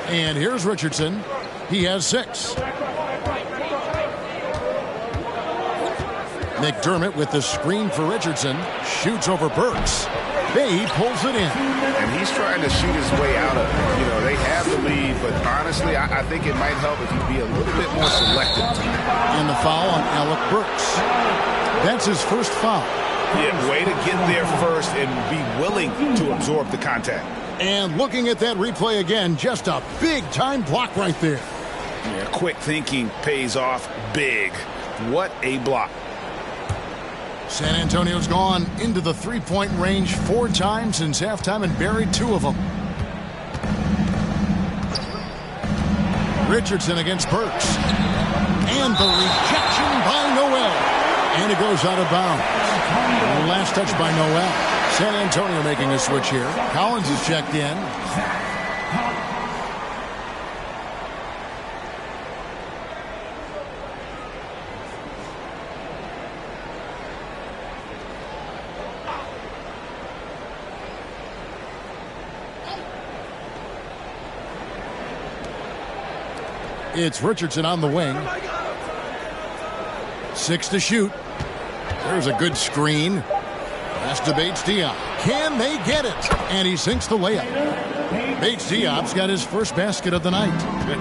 And here's Richardson. He has 6. McDermott with the screen for Richardson. Shoots over Burks. He pulls it in. And he's trying to shoot his way out of it. They have the lead, but honestly, I think it might help if he be a little bit more selective. And the foul on Alec Burks. That's his first foul. Yeah, way to get there first and be willing to absorb the contact. And looking at that replay again, just a big-time block right there. Yeah, quick thinking pays off big. What a block. San Antonio's gone into the three-point range 4 times since halftime and buried 2 of them. Richardson against Burks. And the rejection by Noel. And it goes out of bounds. Last touch by Noel. San Antonio making a switch here. Collins is checked in. It's Richardson on the wing. 6 to shoot. There's a good screen. Pass to Bates Diop. Can they get it? And he sinks the layup. Bates Diop's got his first basket of the night.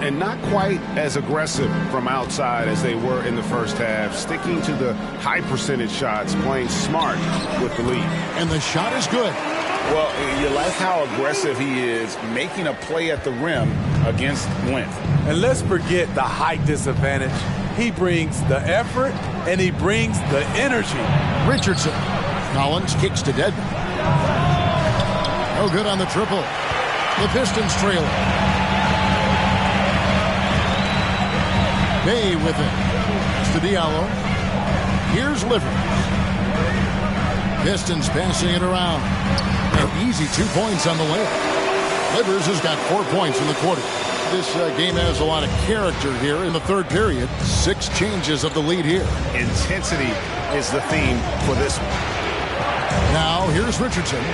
And not quite as aggressive from outside as they were in the first half. Sticking to the high percentage shots, playing smart with the lead. And the shot is good. Well, you like how aggressive he is, making a play at the rim against length. And let's forget the height disadvantage. He brings the effort, and he brings the energy. Richardson. Collins kicks to Dedmon. No good on the triple. The Pistons trail it. Bay with it. It's to Diallo. Here's Livers. Pistons passing it around. An easy 2 points on the layup. Livers has got 4 points in the quarter. This game has a lot of character here in the third period. 6 changes of the lead here. Intensity is the theme for this one. Now, here's Richardson.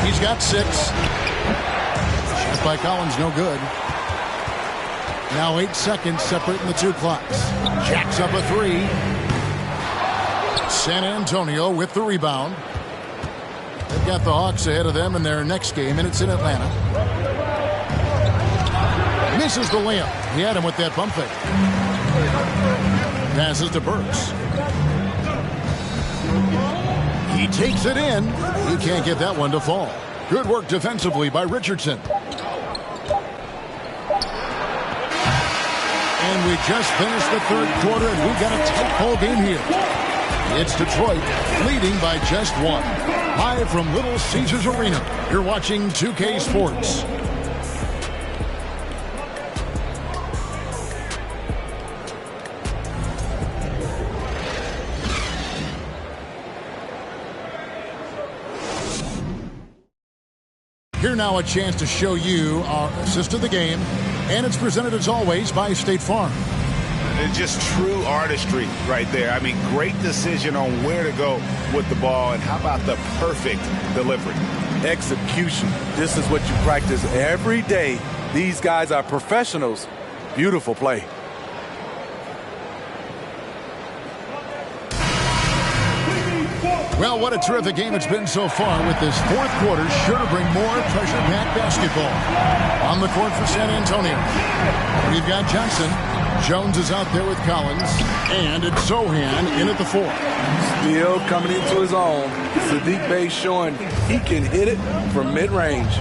He's got 6. Shot by Collins, no good. Now 8 seconds separating the 2 clocks. Jacks up a 3. San Antonio with the rebound. They've got the Hawks ahead of them in their next game, and it's in Atlanta. Misses the layup. He had him with that bump fake. Passes to Burks. He takes it in. He can't get that one to fall. Good work defensively by Richardson. And we just finished the third quarter, and we've got a tight ball game here. It's Detroit leading by just 1. Live from Little Caesars Arena, you're watching 2K Sports. Here now a chance to show you our assist of the game, and it's presented as always by State Farm. It's just true artistry right there. I mean, great decision on where to go with the ball, and how about the perfect delivery? Execution. This is what you practice every day. These guys are professionals. Beautiful play. Well, what a terrific game it's been so far, with this fourth quarter sure to bring more pressure-packed basketball. On the court for San Antonio, we've got Johnson. Jones is out there with Collins, and it's Sohan in at the 4. Still coming into his own. Sadiq Bey showing he can hit it from mid-range.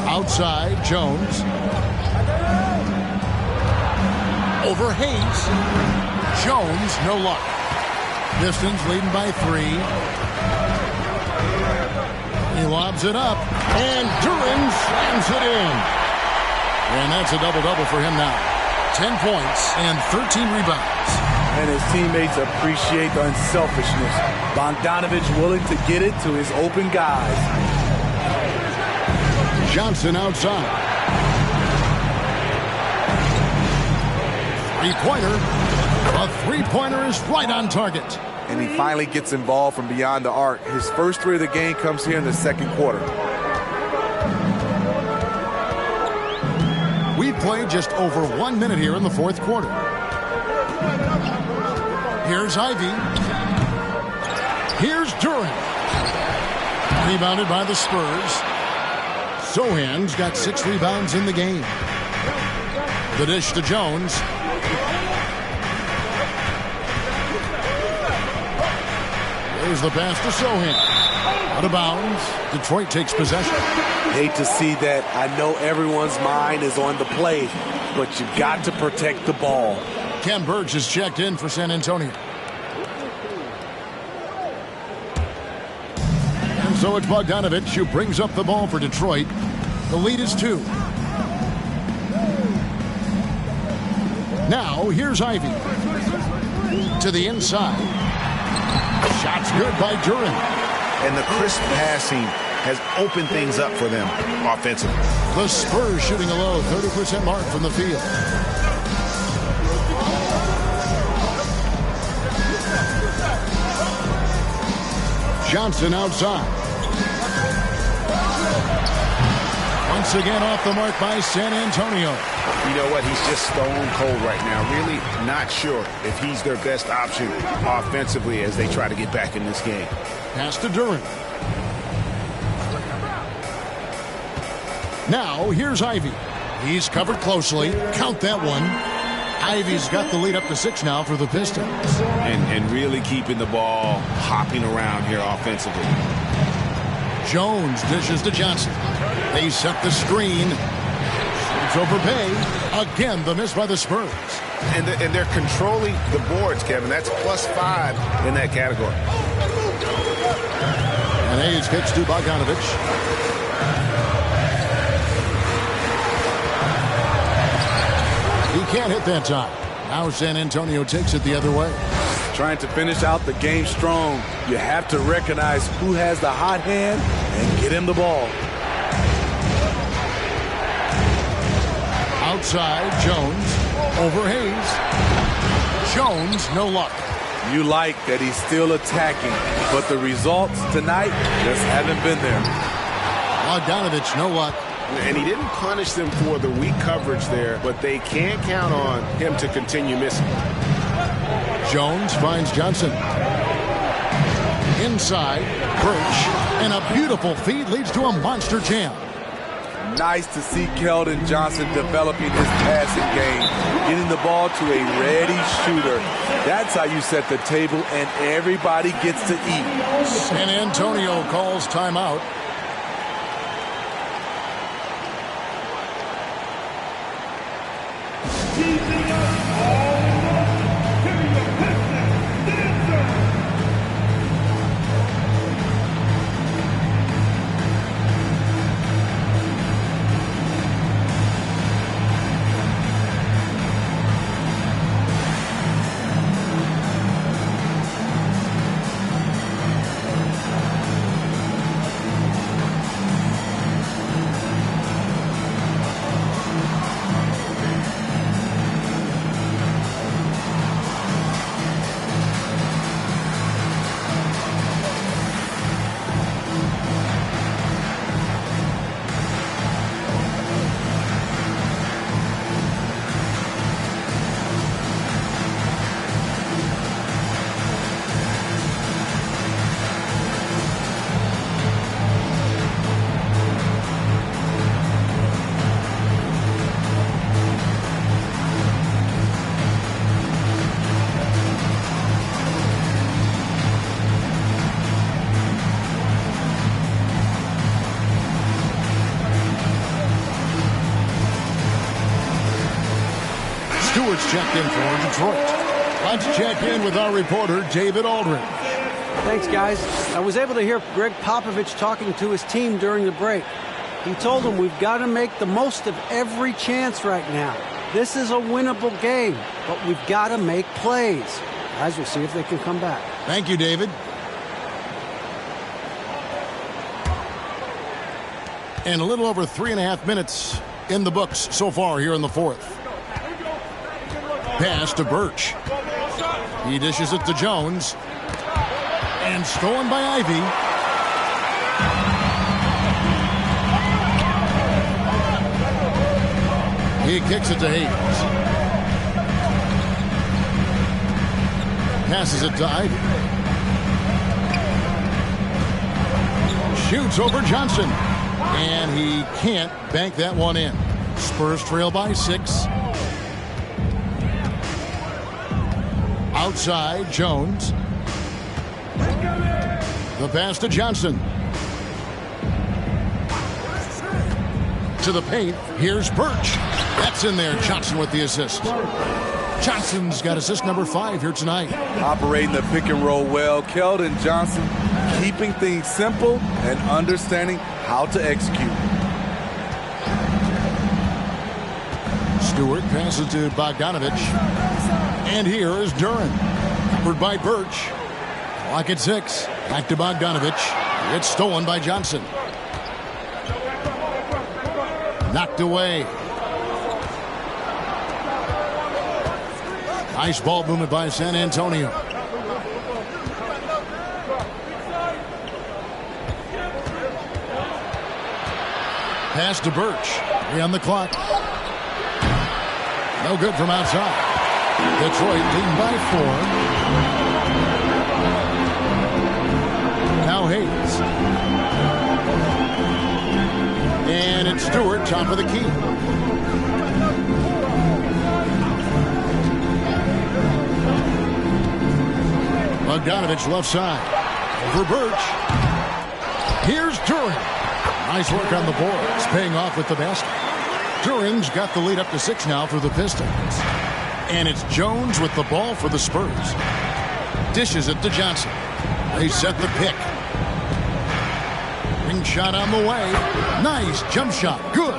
Outside, Jones. Over Hayes. Jones, no luck. Pistons leading by 3. He lobs it up, and Duran slams it in. And that's a double-double for him now. 10 points and 13 rebounds. And his teammates appreciate the unselfishness. Bogdanovich willing to get it to his open guys. Johnson outside. Three-pointer. A three-pointer is right on target. And he finally gets involved from beyond the arc. His first 3 of the game comes here in the second quarter. We played just over 1 minute here in the fourth quarter. Here's Ivy. Here's Duran. Rebounded by the Spurs. Sohan's got 6 rebounds in the game. The dish to Jones. There's the pass to Sohan. Out of bounds. Detroit takes possession. Hate to see that. I know everyone's mind is on the play, but you got to protect the ball. Ken Burge is checked in for San Antonio. And so it's Bogdanovich who brings up the ball for Detroit. The lead is 2. Now here's Ivy. To the inside. Shots good by Duran. And the crisp passing has opened things up for them offensively. The Spurs shooting a low 30% mark from the field. Johnson outside. Once again off the mark by San Antonio. You know what? He's just stone cold right now. Really not sure if he's their best option offensively as they try to get back in this game. Pass to Duran. Now, here's Ivy. He's covered closely. Count that one. Ivy's got the lead up to 6 now for the Pistons. And really keeping the ball hopping around here offensively. Jones dishes to Johnson. They set the screen. It's over Bay. Again, the miss by the Spurs. And they're controlling the boards, Kevin. That's +5 in that category. And Hayes kicks to Bogdanovich. He can't hit that time. Now San Antonio takes it the other way. Trying to finish out the game strong. You have to recognize who has the hot hand and get him the ball. Outside, Jones. Over Hayes. Jones, no luck. You like that he's still attacking, but the results tonight just haven't been there. Bogdanovich, no luck. And he didn't punish them for the weak coverage there, but they can't count on him to continue missing. Jones finds Johnson. Inside, Birch. And a beautiful feed leads to a monster jam. Nice to see Keldon Johnson developing his passing game, getting the ball to a ready shooter. That's how you set the table and everybody gets to eat. San Antonio calls timeout. Stewart's checked in for Detroit. Let's check in with our reporter, David Aldridge. Thanks, guys. I was able to hear Greg Popovich talking to his team during the break. He told them we've got to make the most of every chance right now. This is a winnable game, but we've got to make plays. Guys, we'll see if they can come back. Thank you, David. And a little over 3.5 minutes in the books so far here in the fourth. Pass to Birch. He dishes it to Jones. And stolen by Ivy. He kicks it to Hayes. Passes it to Ivy. Shoots over Johnson. And he can't bank that one in. Spurs trail by 6. Outside, Jones. The pass to Johnson. To the paint. Here's Birch. That's in there. Johnson with the assist. Johnson's got assist number 5 here tonight. Operating the pick and roll well. Keldon Johnson keeping things simple and understanding how to execute. Stewart passes to Bogdanovich. And here is Duran. Covered by Birch. Clock at 6. Back to Bogdanovich. It's stolen by Johnson. Knocked away. Nice ball movement by San Antonio. Pass to Birch. 3 on the clock. No good from outside. Detroit leading by 4. Now Hayes. And it's Stewart, top of the key. Bogdanovich left side. Over Birch. Here's Turing. Nice work on the boards, paying off with the basket. Turing's got the lead up to 6 now for the Pistons. And it's Jones with the ball for the Spurs. Dishes it to Johnson. They set the pick. Ring shot on the way. Nice jump shot. Good.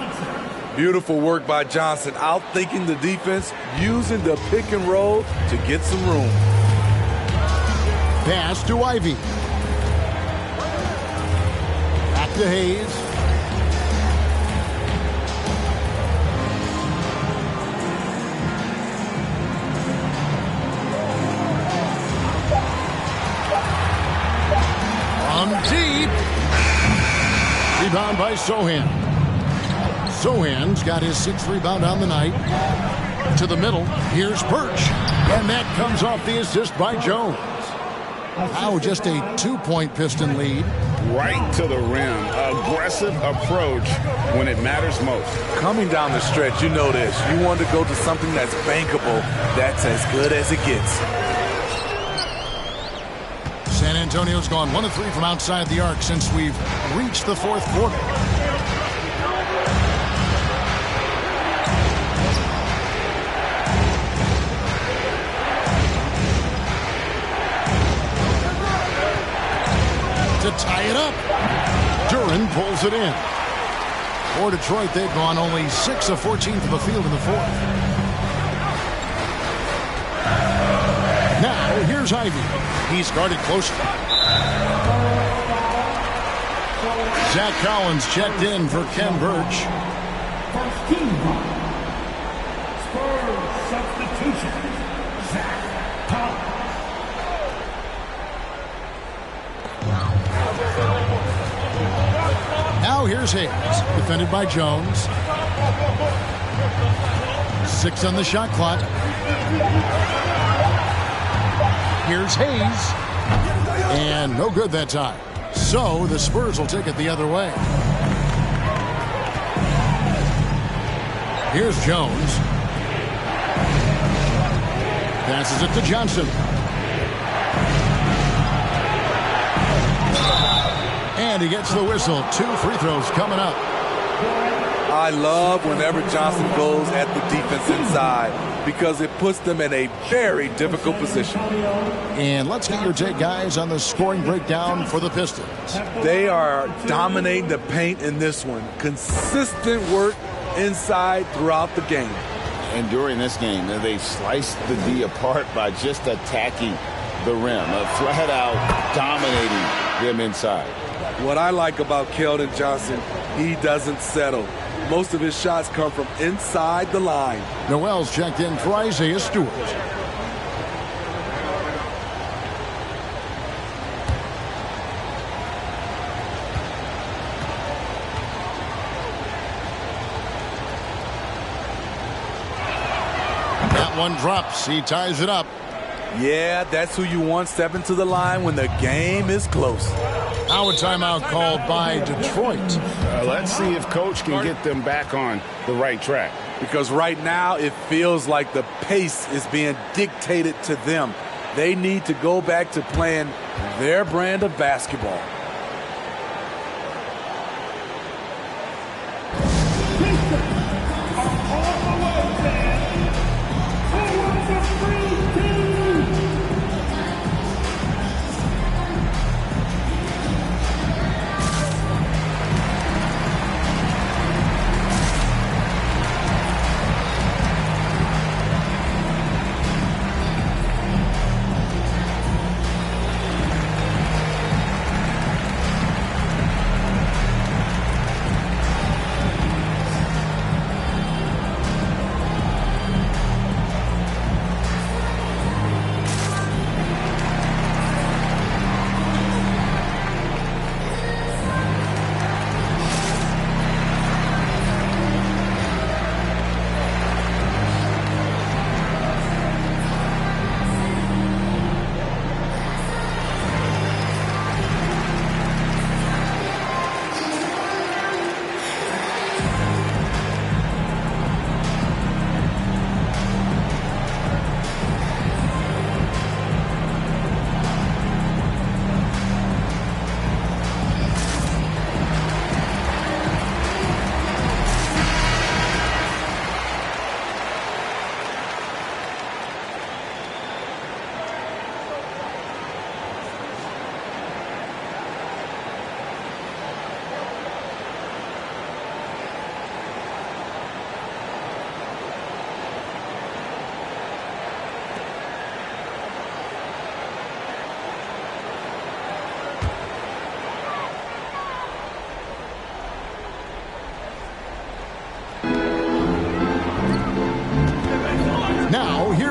Beautiful work by Johnson, outthinking the defense, using the pick and roll to get some room. Pass to Ivy. Back to Hayes. From deep. Rebound by Sohan. Sohan's got his 6th rebound on the night. To the middle. Here's Birch. And that comes off the assist by Jones. Now just a 2-point Piston lead. Right to the rim. Aggressive approach when it matters most. Coming down the stretch, you know this. You want to go to something that's bankable. That's as good as it gets. San Antonio's gone 1 of 3 from outside the arc since we've reached the 4th quarter. To tie it up. Duran pulls it in. For Detroit, they've gone only 6 of 14 from the field in the 4th. Now, here's Ivy. He's guarded closely. Zach Collins checked in for Ken Birch. First team foul. Spurs substitution. Zach Collins. Now here's Hayes, defended by Jones. 6 on the shot clock. Here's Hayes. And no good that time. So the Spurs will take it the other way. Here's Jones. Passes it to Johnson. And he gets the whistle. 2 free throws coming up. I love whenever Johnson goes at the defense inside because it puts them in a very difficult position. And let's get your take, guys, on the scoring breakdown for the Pistons. They are dominating the paint in this one. Consistent work inside throughout the game. And during this game, they sliced the D apart by just attacking the rim, flat out dominating them inside. What I like about Keldon Johnson, he doesn't settle. Most of his shots come from inside the line. Noel's checked in for Isaiah Stewart. That one drops. He ties it up. Yeah, that's who you want stepping to the line when the game is close. Now a timeout called by Detroit. Let's see if Coach can get them back on the right track. Because right now it feels like the pace is being dictated to them. They need to go back to playing their brand of basketball.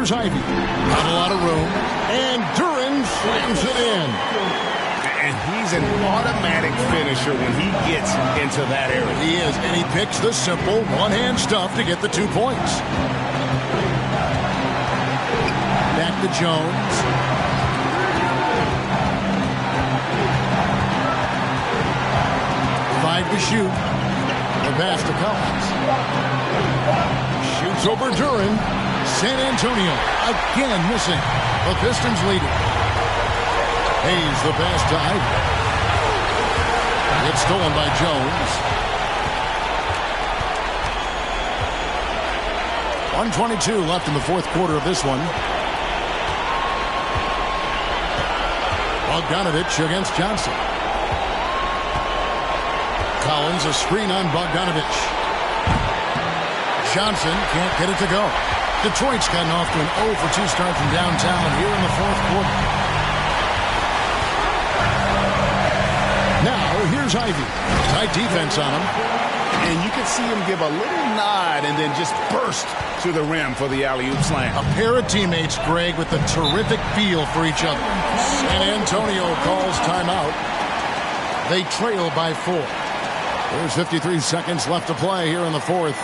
here's Ivy. Not a lot of room. And Duran slams it in. And he's an automatic finisher when he gets into that area. He is, and he picks the simple one-hand stuff to get the 2 points. Back to Jones. Five to shoot. The pass to Collins. Shoots over Duran. San Antonio again missing. The Pistons lead it. Hayes the pass to Ivy. It's stolen by Jones. 1:22 left in the fourth quarter of this one. Bogdanovich against Johnson. Collins, a screen on Bogdanovich. Johnson can't get it to go. Detroit's gotten off to an 0-for-2 start from downtown here in the fourth quarter. Now, here's Ivy. Tight defense on him. And you can see him give a little nod and then just burst to the rim for the alley-oop slam. A pair of teammates, Greg, with a terrific feel for each other. San Antonio calls timeout. They trail by 4. There's 53 seconds left to play here in the fourth.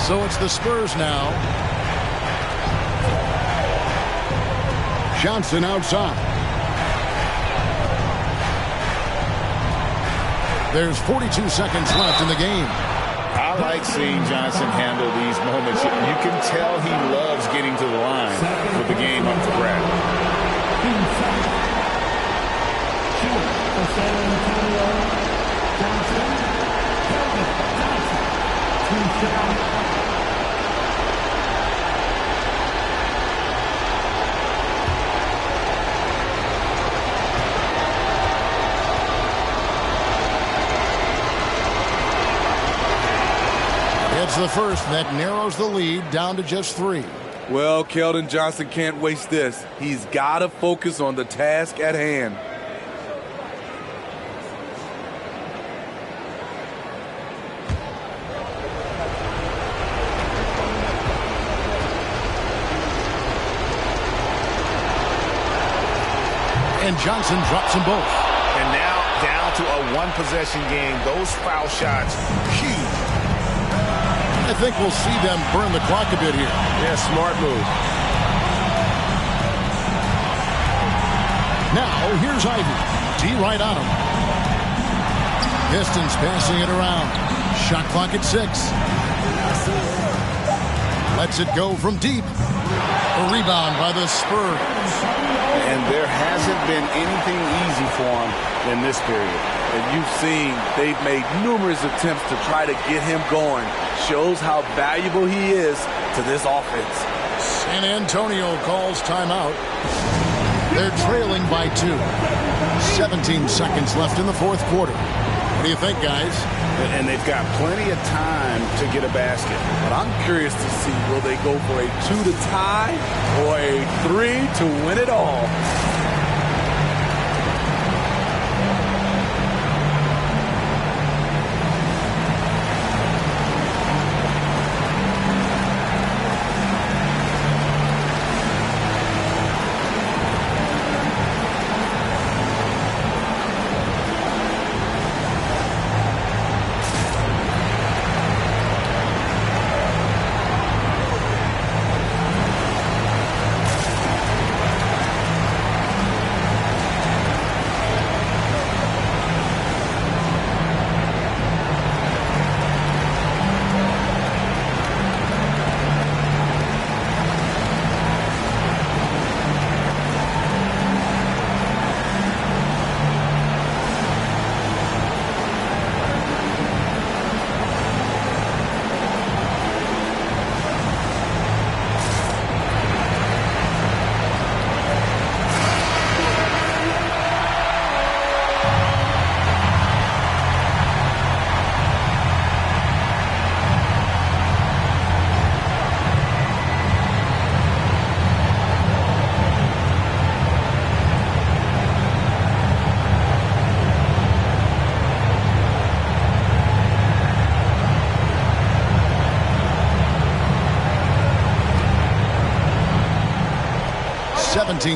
So it's the Spurs now. Johnson outside. There's 42 seconds left in the game. I like seeing Johnson handle these moments. You can tell he loves getting to the line with the game up for grabs. It's the first that narrows the lead down to just 3. Well, Keldon Johnson can't waste this. He's got to focus on the task at hand. And Johnson drops them both. And now down to a one-possession game. Those foul shots, huge. I think we'll see them burn the clock a bit here. Yeah, smart move. Now, here's Ivy. D right on him. Pistons passing it around. Shot clock at 6. Lets it go from deep. A rebound by the Spurs. and there hasn't been anything easy for him in this period. And you've seen they've made numerous attempts to try to get him going. Shows how valuable he is to this offense. San Antonio calls timeout. They're trailing by 2. 17 seconds left in the fourth quarter. What do you think, guys? And they've got plenty of time to get a basket. But I'm curious to see, will they go for a 2 to tie or a 3 to win it all?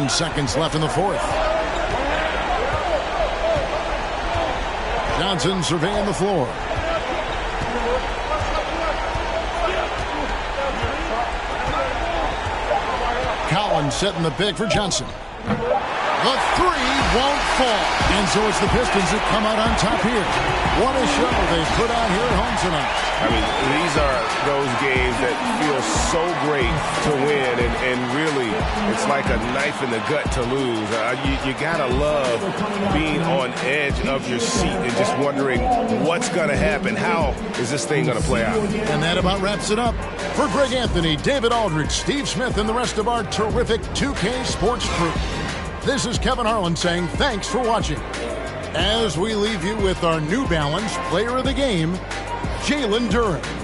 Seconds left in the fourth. Johnson surveying the floor. Collins setting the pick for Johnson. The three won't fall. And so it's the Pistons that come out on top here. What a show they've put on here at home tonight. I mean, these are those games that feel so great to win, and really, it's like a knife in the gut to lose. You gotta love being on edge of your seat and just wondering what's gonna happen. How is this thing gonna play out? And that about wraps it up. For Greg Anthony, David Aldridge, Steve Smith, and the rest of our terrific 2K Sports crew, this is Kevin Harlan saying thanks for watching. As we leave you with our New Balance Player of the Game, Jalen Duren.